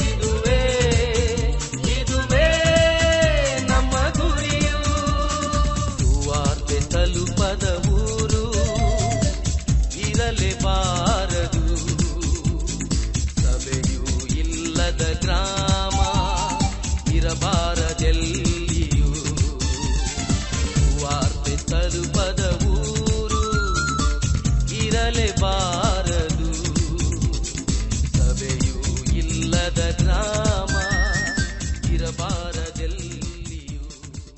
[SPEAKER 2] ಇದುವೇ ಇದುವೇ ನಮ್ಮ ಗುರಿಯು. ಸುವಾರ್ತೆ ತಲುಪದ ಊರು ಇರಲೇಬಾರದು,